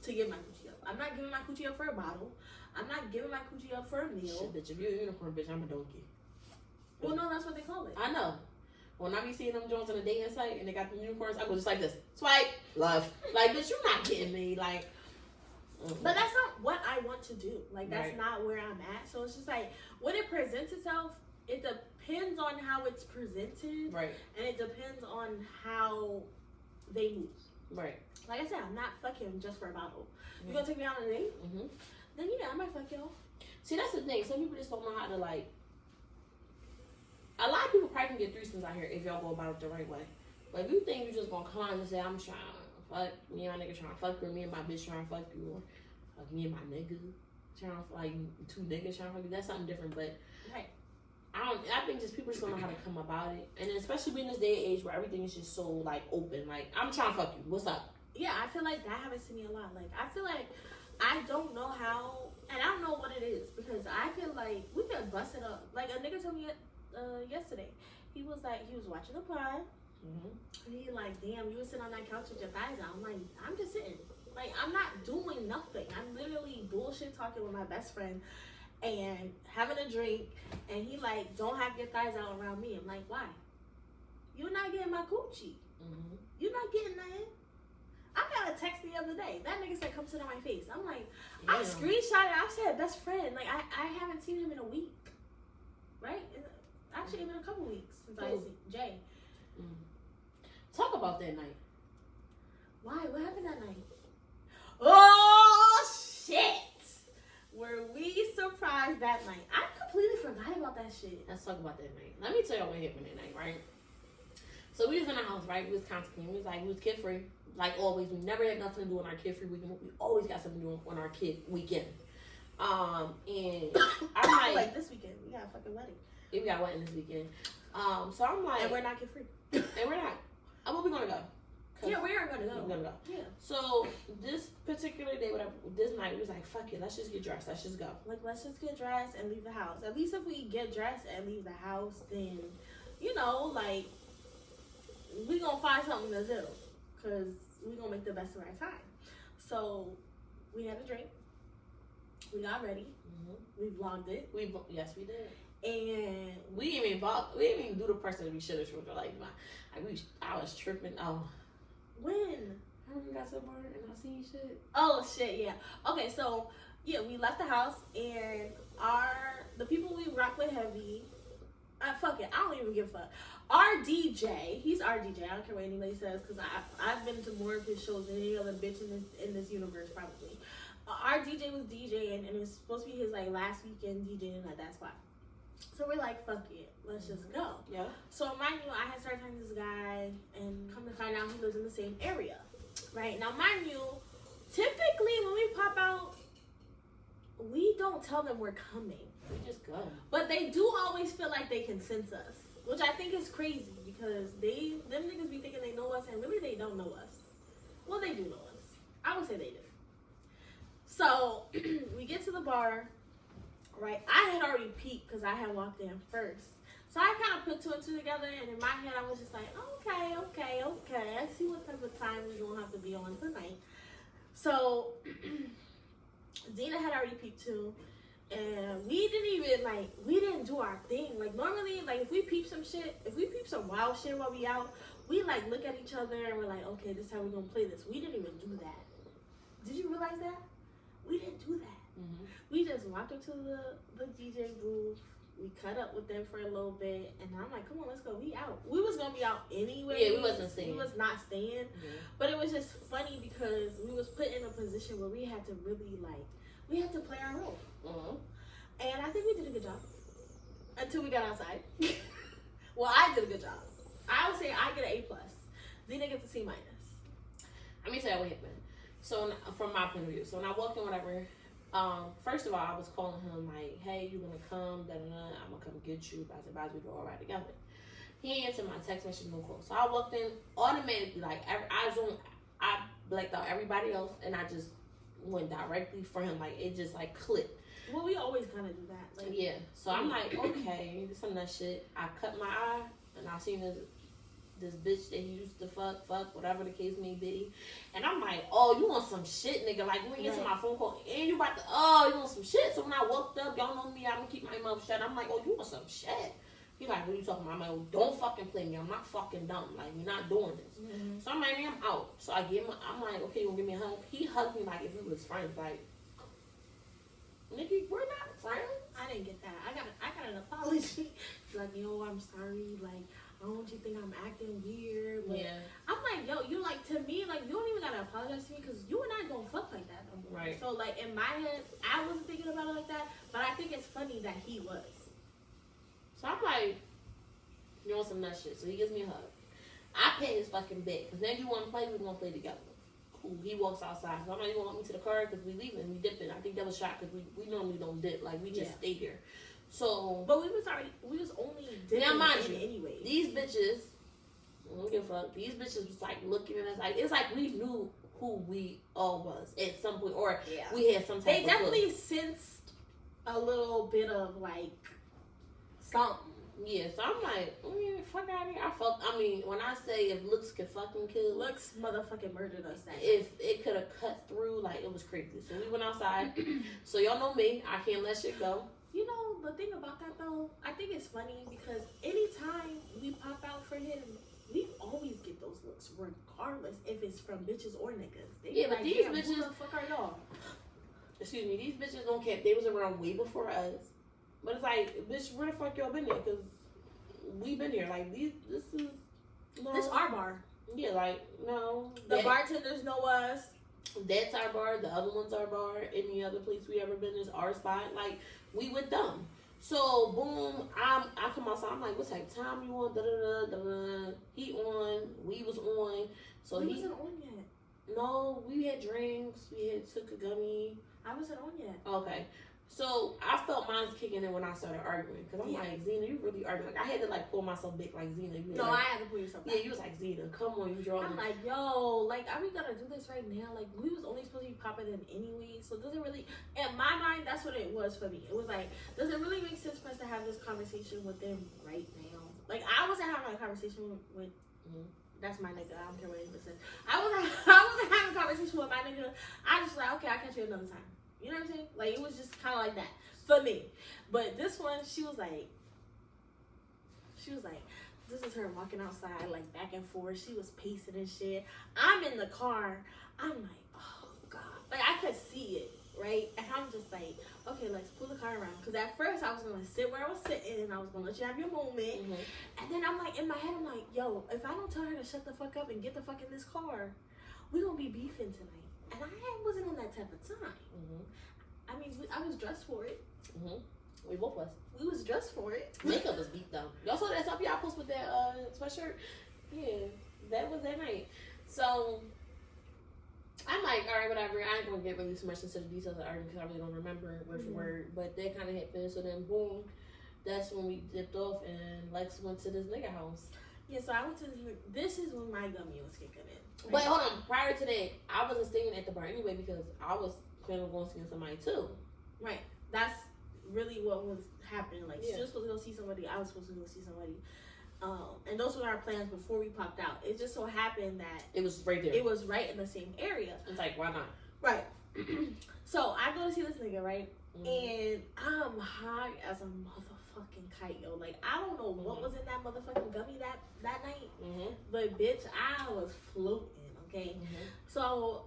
to give my coochie up. I'm not giving my coochie up for a bottle. I'm not giving my coochie up for a meal. Shit, bitch, if you're a unicorn, bitch, I'm a donkey. Well, no, that's what they call it. I know. When I be seeing them joints on a dating site and they got the unicorns, I go just like this. Swipe. Love. Like, bitch, you're not kidding me. Like, but that's not what I want to do. Like, that's not where I'm at. So it's just like, when it presents itself, it depends on how it's presented. Right. And it depends on how they move. Right. Like I said, I'm not fucking just for a bottle. You gonna take me out on a date? Mm-hmm. Then, I might fuck y'all. See, that's the thing. Some people just don't know how to, like... A lot of people probably can get threesomes out here if y'all go about it the right way. But if you think you just gonna come out and say, I'm trying to fuck, me and my nigga trying to fuck you, or me and my bitch trying to fuck you, or like me and my nigga trying to fuck, like two niggas trying to fuck you, that's something different. But right. I think just people just don't know how to come about it. And then especially in this day and age where everything is just so, like, open. Like, I'm trying to fuck you. What's up? Yeah, I feel like that happens to me a lot. Like, I feel like I don't know how, and I don't know what it is, because I feel like we could bust it up. Like, a nigga told me yesterday, he was watching the pod, and he like, damn, you was sitting on that couch with your thighs out. I'm like, I'm just sitting. Like, I'm not doing nothing. I'm literally bullshit talking with my best friend and having a drink, and he like, don't have your thighs out around me. I'm like, why? You're not getting my coochie. Mm-hmm. You're not getting nothing. I got a text the other day. That nigga said, come sit on my face. I'm like, I screenshot it. I said, best friend. Like, I haven't seen him in a week. Right? Actually, it's been a couple weeks since I seen Jay. Talk about that night. Why? What happened that night? Oh, shit! Were we surprised that night? I completely forgot about that shit. Let's talk about that night. Let me tell y'all what happened that night, right? So we was in the house, right? We was constantly, we was kid free. Like always, we never had nothing to do on our kid free weekend. We always got something to do on our kid weekend. And I'm like this weekend, we got a fucking wedding. Yeah, we got a wedding this weekend. So I'm like, and we're not kid free. And we're not. Where we gonna go? Yeah, we are gonna go. We're gonna go. Yeah. So this particular day, whatever, this night, we was like, fuck it, let's just get dressed. Let's just go. Like, let's just get dressed and leave the house. At least if we get dressed and leave the house, then, like, we gonna find something to do. Because we gonna make the best of our time. So, we had a drink. We got ready. Mm-hmm. We vlogged it. Yes, we did. And we didn't even do the person that we should have showed. I was tripping. Oh, when? I remember got so bored and I seen shit. Oh shit, yeah. Okay, so yeah, we left the house and the people we rock with heavy. Fuck it, I don't even give a fuck. Our DJ, he's our DJ. I don't care what anybody says, because I've been to more of his shows than any other bitch in this universe probably. Our DJ was DJing, and it was supposed to be his like last weekend DJing at that spot. So we're like, fuck it, let's just go. Yeah. So mind you, I had started talking to this guy, and come to find out he lives in the same area. Right? Now mind you, typically when we pop out, we don't tell them we're coming. We just go. But they do always feel like they can sense us, which I think is crazy because them niggas be thinking they know us and really they don't know us. Well, they do know us. I would say they do. So we get to the bar, right? I had already peeked because I had walked in first. So I kind of put two and two together, and in my head I was just like, okay. I see what type of time we're going to have to be on tonight. So Zena had already peeped too. And we didn't do our thing. Like, normally, like, if we peep some wild shit while we out, we, like, look at each other and we're like, okay, this is how we're going to play this. We didn't even do that. Did you realize that? We didn't do that. Mm-hmm. We just walked up to the DJ booth. We cut up with them for a little bit. And I'm like, come on, let's go. We out. We was going to be out anyway. Yeah, we wasn't staying. We was not staying. Mm-hmm. But it was just funny because we was put in a position where we had to really, like, we had to play our role. Mm-hmm. And I think we did a good job. Until we got outside. Well, I did a good job. I would say I get an A+. Zena gets a C-. Let me tell you what happened. So, from my point of view. So, when I walked in, whatever, first of all, I was calling him like, hey, you gonna come? Da-da-da. I'm gonna come get you. I said, we go all right together. He answered my text message, no call. So, I walked in automatically, like, I blacked out everybody else, and I just went directly for him. Like, it just, like, clicked. Well, we always kind of do that. Like, yeah. So I'm like, okay, some of that shit. I cut my eye, and I seen this bitch that he used to fuck, whatever the case may be. And I'm like, oh, you want some shit, nigga. Like, when you answer my phone call, and you about to, you want some shit. So when I woke up, y'all know me, I don't keep my mouth shut. I'm like, oh, you want some shit. He like, what are you talking about? I'm like, oh, don't fucking play me. I'm not fucking dumb. Like, we're not doing this. Mm-hmm. So I'm like, man, I'm out. So I'm like, okay, you gonna give me a hug? He hugged me like if we was friends. Like, nigga, we're not friends. I didn't get that. I got an apology. Like, yo, I'm sorry. Like, I don't want you to think I'm acting weird. But yeah. I'm like, yo, you like, to me, like, you don't even gotta apologize to me because you and I don't fuck like that no more. Right. So, like, in my head, I wasn't thinking about it like that, but I think it's funny that he was. So I'm like, you want some nut shit? So he gives me a hug. I pay his fucking bet because then you want to play, we're gonna play together. Cool. He walks outside. So I'm like, you want me to the car because we leaving, we dipping. I think that was shot because we normally don't dip. Like, we just stay here. So, but we was only dipping now, mind you, anyway. These bitches, I don't give a fuck. These bitches was like looking at us like it's like we knew who we all was at some point, or we had some type. They definitely sensed a little bit of like something. Yeah, so I'm like, fuck out of here. When I say if looks could fucking kill, looks motherfucking murdered us. If it could have cut through, like, it was crazy. So we went outside. So y'all know me, I can't let shit go. You know, the thing about that though, I think it's funny because anytime we pop out for him, we always get those looks, regardless if it's from bitches or niggas. They but these bitches, who the fuck are y'all? Excuse me, these bitches don't care. They was around way before us. But it's like, bitch, where the fuck y'all been there? Because we been here. Like, this our bar. Yeah, like, no. The bartenders know us. That's our bar. The other one's our bar. Any other place we ever been is our spot. Like, we with them. So, boom, I come outside. I'm like, what type of time you on? Da-da-da-da-da. He on. We was on. So he wasn't on yet. No, we had drinks. We had took a gummy. I wasn't on yet. Okay. So, I felt mine kicking in when I started arguing. Because I'm like, Zena, you really arguing. Like, I had to, like, pull myself back. Like, Zena, you No, like, I had to pull yourself back. Yeah, you was like, Zena, come on, you drawing. I'm like, yo, like, are we gonna do this right now? Like, we was only supposed to be popping in anyway. So, does it really, in my mind, that's what it was for me. It was like, does it really make sense for us to have this conversation with them right now? Like, I wasn't having a conversation with that's my nigga. I don't care what anybody says. I wasn't having a conversation with my nigga. I just like, okay, I'll catch you another time. You know what I'm saying? Like, it was just kind of like that for me. But this one, she was like, this is her walking outside, like, back and forth. She was pacing and shit. I'm in the car. I'm like, oh, God. Like, I could see it, right? And I'm just like, okay, let's pull the car around. Because at first, I was going to sit where I was sitting, and I was going to let you have your moment. Mm-hmm. And then I'm like, in my head, I'm like, yo, if I don't tell her to shut the fuck up and get the fuck in this car, we're going to be beefing tonight. And I wasn't in that type of time. Mm-hmm. I mean, I was dressed for it. Mm-hmm. We both was. We was dressed for it. Makeup was beat though. Y'all saw that stuff y'all post with that sweatshirt? Yeah, that was that night. So I'm like, all right, whatever. I ain't gonna get really too much into the details of the argument because I really don't remember word for word. But that kind of happened. So then, boom, that's when we dipped off and Lex went to this nigga house. Yeah, so I went to this is when my gummy was kicking in. Right? But hold on, prior to that, I wasn't staying at the bar anyway because I was planning on going to see somebody too. Right. That's really what was happening. Like, Yeah. she was supposed to go see somebody. I was supposed to go see somebody. And those were our plans before we popped out. It just so happened that It was right there. it was right in the same area. It's like, why not? Right. So I go to see this nigga, right? Mm-hmm. And I'm high as a motherfucking kite, yo. Like, I don't know what was in that motherfucking gummy that night. Mm-hmm. But, bitch, I was floating, okay? Mm-hmm. So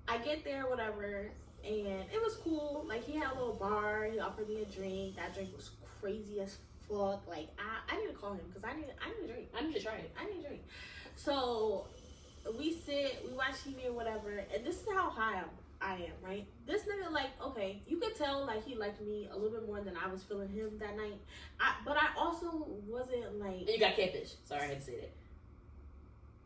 I get there, whatever, and it was cool. Like, he had a little bar. He offered me a drink. That drink was crazy as fuck. Like, I need to call him because I need a drink. I need to try it. I need a drink. So we sit, we watch TV or whatever, and this is how high I am, right? This nigga, like, okay, you could tell, like, he liked me a little bit more than I was feeling him that night. But I also wasn't, like... And you got catfish. Sorry, I had to say that.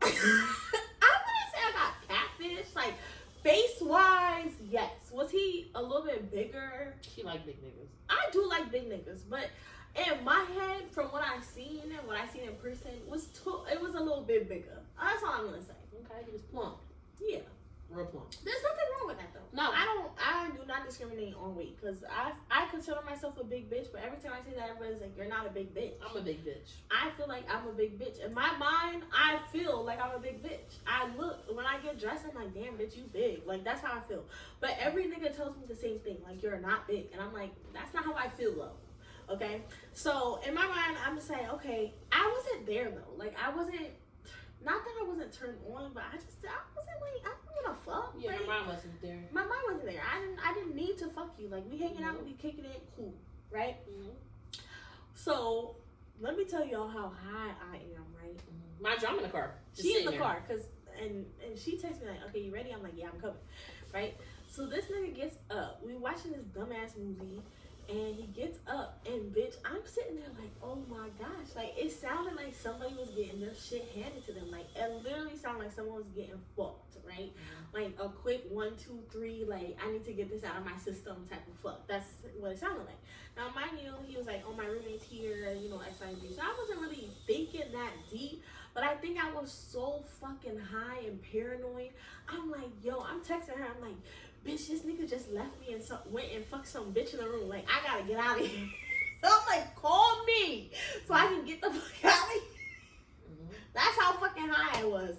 I wouldn't say I got catfish. Like, face-wise, yes. Was he a little bit bigger? She like big niggas. I do like big niggas, but in my head, from what I've seen and what I've seen in person, it was a little bit bigger. That's all I'm gonna say. Okay, he was plump. Yeah. Real plump. There's nothing wrong with that though. No. I do not discriminate on weight because I consider myself a big bitch, but every time I say that, everybody's like, you're not a big bitch. I'm a big bitch. I feel like I'm a big bitch. In my mind, I feel like I'm a big bitch. I look, when I get dressed, I'm like, damn, bitch, you big. Like, that's how I feel. But every nigga tells me the same thing, like, you're not big. And I'm like, that's not how I feel though. Okay? So, in my mind, I'm just saying, okay, I wasn't there though. Like, I wasn't, not that I wasn't turned on, but I wasn't like, I don't wanna fuck. Yeah, like, my mind wasn't there. my mind wasn't there. I didn't need to fuck you. Like, we hanging out, we kicking it, cool, right? Mm-hmm. So let me tell y'all how high I am, right? Mm-hmm. Mind you, I'm in the car. She in the car, and she texts me like, okay, you ready? I'm like, yeah, I'm coming, right? So this nigga gets up. We watching this dumbass movie, and he gets up, and bitch, I'm sitting there like, oh my gosh, like it sounded like somebody was getting their shit handed to them. Like it literally sounded like someone was getting fucked, right? Mm-hmm. Like a quick 1, 2, 3, like I need to get this out of my system type of fuck. That's what it sounded like. Now, mind you, he was like, oh, my roommate's here, you know, X, Y, and Z. So I wasn't really thinking that deep, but I think I was so fucking high and paranoid. I'm like, yo, I'm texting her. I'm like, bitch, this nigga just left me and went and fucked some bitch in the room. Like, I gotta get out of here. So I'm like, call me so I can get the fuck out of here. Mm-hmm. That's how fucking high I was.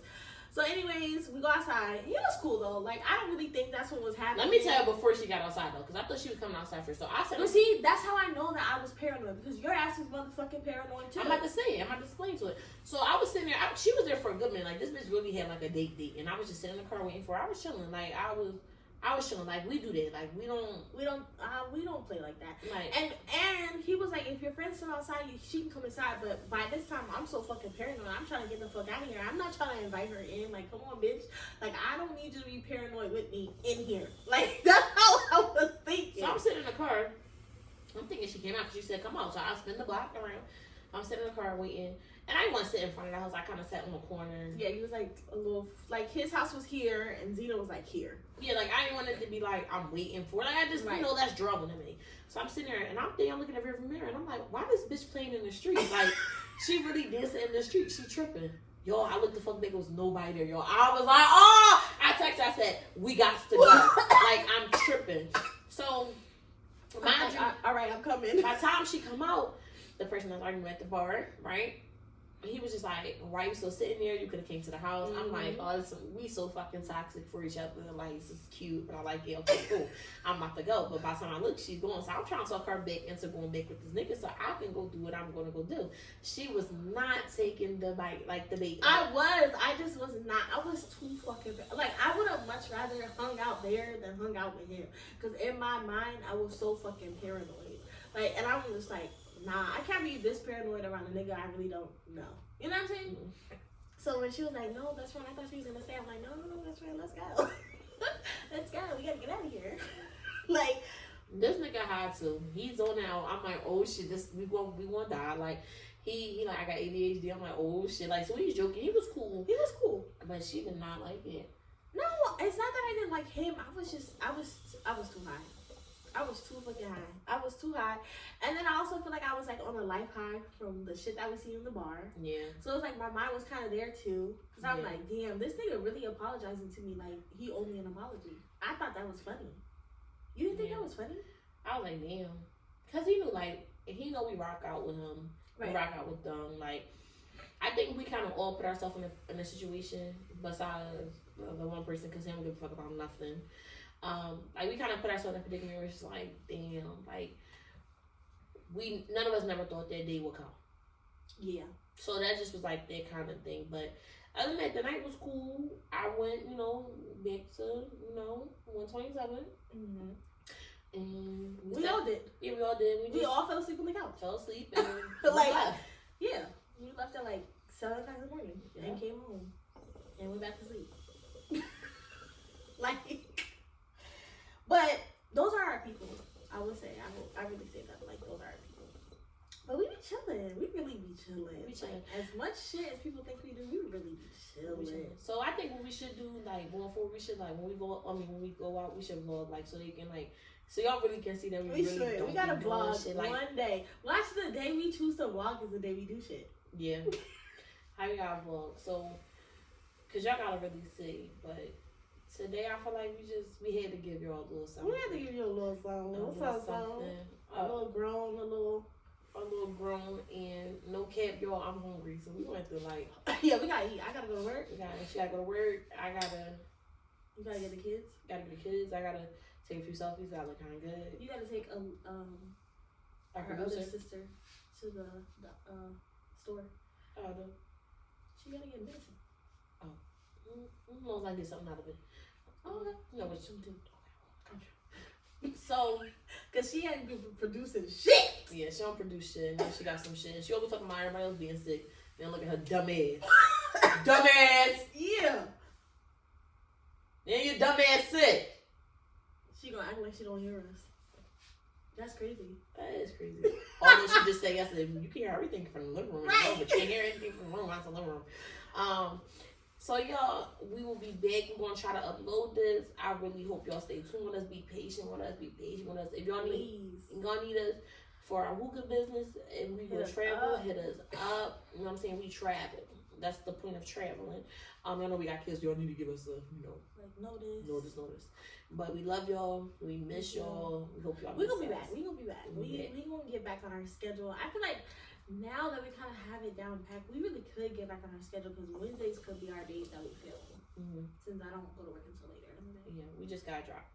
So anyways, we go outside. He was cool though. Like, I don't really think that's what was happening. Let me tell you before she got outside though, because I thought she was coming outside first. So I said, but see, that's how I know that I was paranoid, because your ass was motherfucking paranoid too. I'm about to say it. I'm about to explain to it. So I was sitting there. She was there for a good minute. Like, this bitch really had like a date, and I was just sitting in the car waiting for her. I was chilling. Like, I was chilling. Like, we do that. Like, we don't play like that. Like, and he was like, if your friend's still outside, she can come inside. But by this time, I'm so fucking paranoid. I'm trying to get the fuck out of here. I'm not trying to invite her in. Like, come on, bitch. Like, I don't need you to be paranoid with me in here. Like, that's how I was thinking. So I'm sitting in the car. I'm thinking she came out because she said, come out. So I spin the block around. I'm sitting in the car waiting. And I didn't want to sit in front of the house. I kind of sat on the corner. Yeah, he was like a little, like his house was here and Zena was like here. Yeah, like I didn't want it to be like I'm waiting for it. Like I just, you know, that's drama to me. So I'm sitting there and I'm looking at the rearview mirror and I'm like, why this bitch playing in the street? Like, she really dancing in the street. She tripping. Yo, I looked the fuck back. There was nobody there, yo. I was like, oh! I texted her, I said, we got to go. Like, I'm tripping. So, mind you, all right, I'm coming. by the time she come out, the person that's arguing at the bar, right? He was just like, why are you still sitting there? You could have came to the house. Mm-hmm. I'm like, oh, we so fucking toxic for each other. Like, this is cute, but I like it. Okay, cool. I'm about to go. But by the time I look, she's going. So I'm trying to talk her back into going back with this nigga so I can go do what I'm going to go do. She was not taking the bite, like the bait. I just was not. I was too fucking, like, I would have much rather hung out there than hung out with him. Because in my mind, I was so fucking paranoid. Like, and I was just like, nah, I can't be this paranoid around a nigga I really don't know. You know what I'm saying? Mm-hmm. So when she was like, no, best friend, I thought she was gonna stay. I'm like, no, best friend, let's go. Let's go. We gotta get out of here. Like, this nigga had to. He's on out. I'm like, oh shit, we gonna die. Like, he like, I got ADHD. I'm like, oh shit. Like, so he's joking. He was cool. He was cool. But she did not like it. No, it's not that I didn't like him. I was too high. I was too fucking high. I was too high. And then I also feel like I was like on a life high from the shit that we see in the bar. Yeah. So it was like my mind was kind of there too. Because I'm like, damn, this nigga really apologizing to me like he owed me an apology. I thought that was funny. You didn't think that was funny? I was like, damn. Because he knew, like, he know we rock out with him. Right. We rock out with them. Like, I think we kind of all put ourselves in a situation besides the one person because he don't give a fuck about nothing. Like, we kind of put ourselves in a predicament where it's just like, damn, like, none of us never thought that day would come. Yeah. So that just was like that kind of thing. But other than that, the night was cool. I went, back to, 127. Mm-hmm. And we all did. Yeah, we all did. We all fell asleep on the couch. Fell asleep and like, left. Yeah. We left at like 7 o'clock in the morning and came home and went back to sleep. Like, but those are our people. I would say. I really say that. Like, those are our people. But we be chilling. We really be chilling. Like, as much shit as people think we do, we really be chilling. So I think what we should do, like, going forward, we should, like, when we go out, we should vlog, like, so they can, like, so y'all really can see that we really should. don't We gotta vlog shit. Like, one day. Watch the day we choose to vlog is the day we do shit. Yeah. How we gotta vlog. So, because y'all gotta really see. But today I feel like we had to give y'all a little something. We had to give you a little something. A little grown, and no cap, y'all. I'm hungry, so we went to like. Yeah, we gotta eat. I gotta go to work. She gotta go to work. You gotta get the kids. Gotta get the kids. I gotta take a few selfies. I look kind of good. You gotta take her other sister to the store. Oh, no. She gotta get medicine. Oh, as long as I get something out of it. Oh, okay. You know what you do. So, cause she hadn't been producing shit. Yeah, she don't produce shit. And then she got some shit. And she always talking about everybody else being sick. Then look at her dumb ass. Dumb ass. Yeah. Then your dumb ass sick. She gonna act like she don't hear us. That's crazy. That is crazy. Although she just say yesterday, you can hear everything from the living room, right? But you can't hear anything from the room outside the living room. So y'all, we will be back. We're gonna try to upload this. I really hope y'all stay tuned with us. Be patient with us. If y'all need us for our hookah business and we will travel, hit us up. You know what I'm saying? We travel. That's the point of traveling. I know we got kids. Y'all need to give us a, like notice. But we love y'all. We miss y'all. We hope y'all. We gonna be back. We gonna get back on our schedule. I feel like now that we kind of have it down packed, we really could get back on our schedule because Wednesdays could be our days that we film. Since I don't go to work until later. Yeah, we just gotta drop.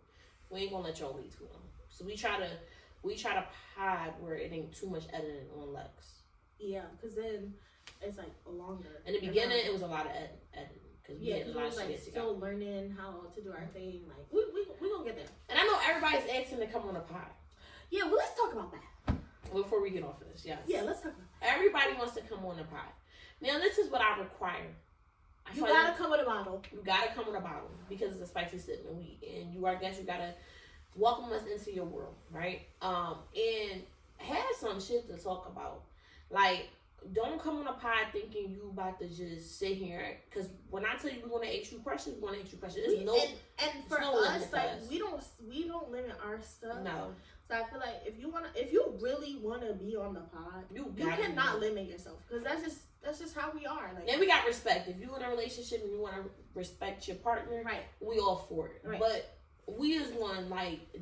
We ain't gonna let y'all wait too long. So we try to pod where it ain't too much editing on Lex. Yeah, because then it's like longer. In the beginning, it was a lot of editing. Cause we had a lot of like shit still learning how to do our thing. Like we gonna get there. And I know everybody's asking to come on a pod. Yeah, well let's talk about that before we get off of this. Yes. Yeah, let's talk about that. Everybody wants to come on a pod. Now this is what I require. You gotta come with a bottle. You gotta come with a bottle because it's a spicy sip and you are guest. You gotta welcome us into your world, right? And have some shit to talk about. Like, don't come on a pod thinking you about to just sit here. Because when I tell you we're gonna ask you questions, we're gonna ask you questions. And for us, like we don't limit our stuff. No. So I feel like if you really wanna be on the pod, you cannot limit yourself because that's just how we are. Like, and we got respect. If you in a relationship and you want to respect your partner, right? We all for it. Right. But we as one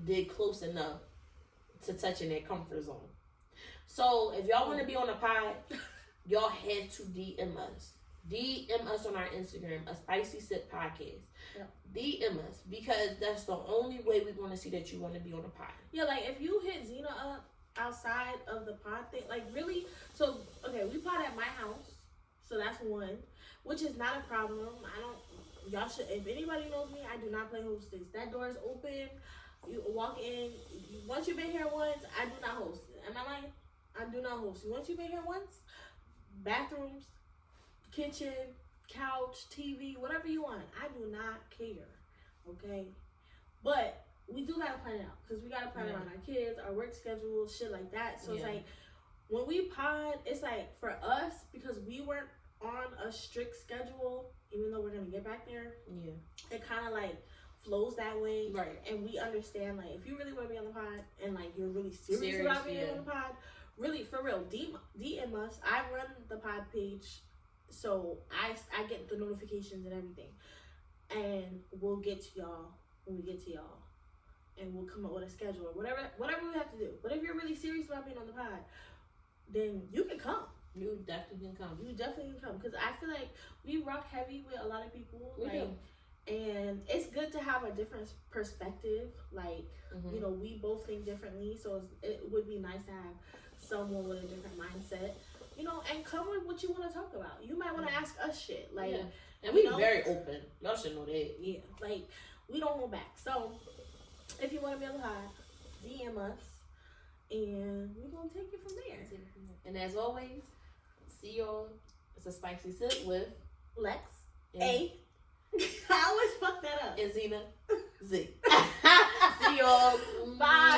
did close enough to touch in their comfort zone. So if y'all want to be on the pod, y'all have to DM us. DM us on our Instagram, a Spicy Sip Podcast. Yeah. DM us because that's the only way we're going to see that you want to be on the pod. Yeah, like if you hit Zena up outside of the pod thing, like really. So okay, we pod at my house, so that's one, which is not a problem. Y'all should. If anybody knows me, I do not play hostess. That door is open. You walk in. Once you've been here once, I do not host. Am I lying? I do not host. Once you've been here once, bathrooms, kitchen, couch, TV, whatever you want. I do not care. Okay? But we do gotta plan it out. Because we gotta plan around our kids, our work schedule, shit like that. So it's like, when we pod, it's like, for us, because we weren't on a strict schedule, even though we're gonna get back there, Yeah. it kind of like flows that way. Right. And we understand, like, if you really want to be on the pod and like you're really serious about being on the pod, really for real, DM us. I run the pod page, so I get the notifications and everything, and we'll get to y'all when we get to y'all, and we'll come up with a schedule or whatever we have to do. But if you're really serious about being on the pod, then you can come. You definitely can come. You definitely can come, because I feel like we rock heavy with a lot of people. We do. And it's good to have a different perspective. Like, you know, we both think differently, so it would be nice to have someone with a different mindset, you know, and cover what you want to talk about. You might want to ask us shit. Like, and we very open. Y'all should know that. Yeah, like, we don't hold back. So, if you want to be on the pod, DM us, and we're going to take it from there. And as always, see y'all. It's a spicy sip with Lex, A. I always fuck that up. And Zena, Z. See y'all. Bye.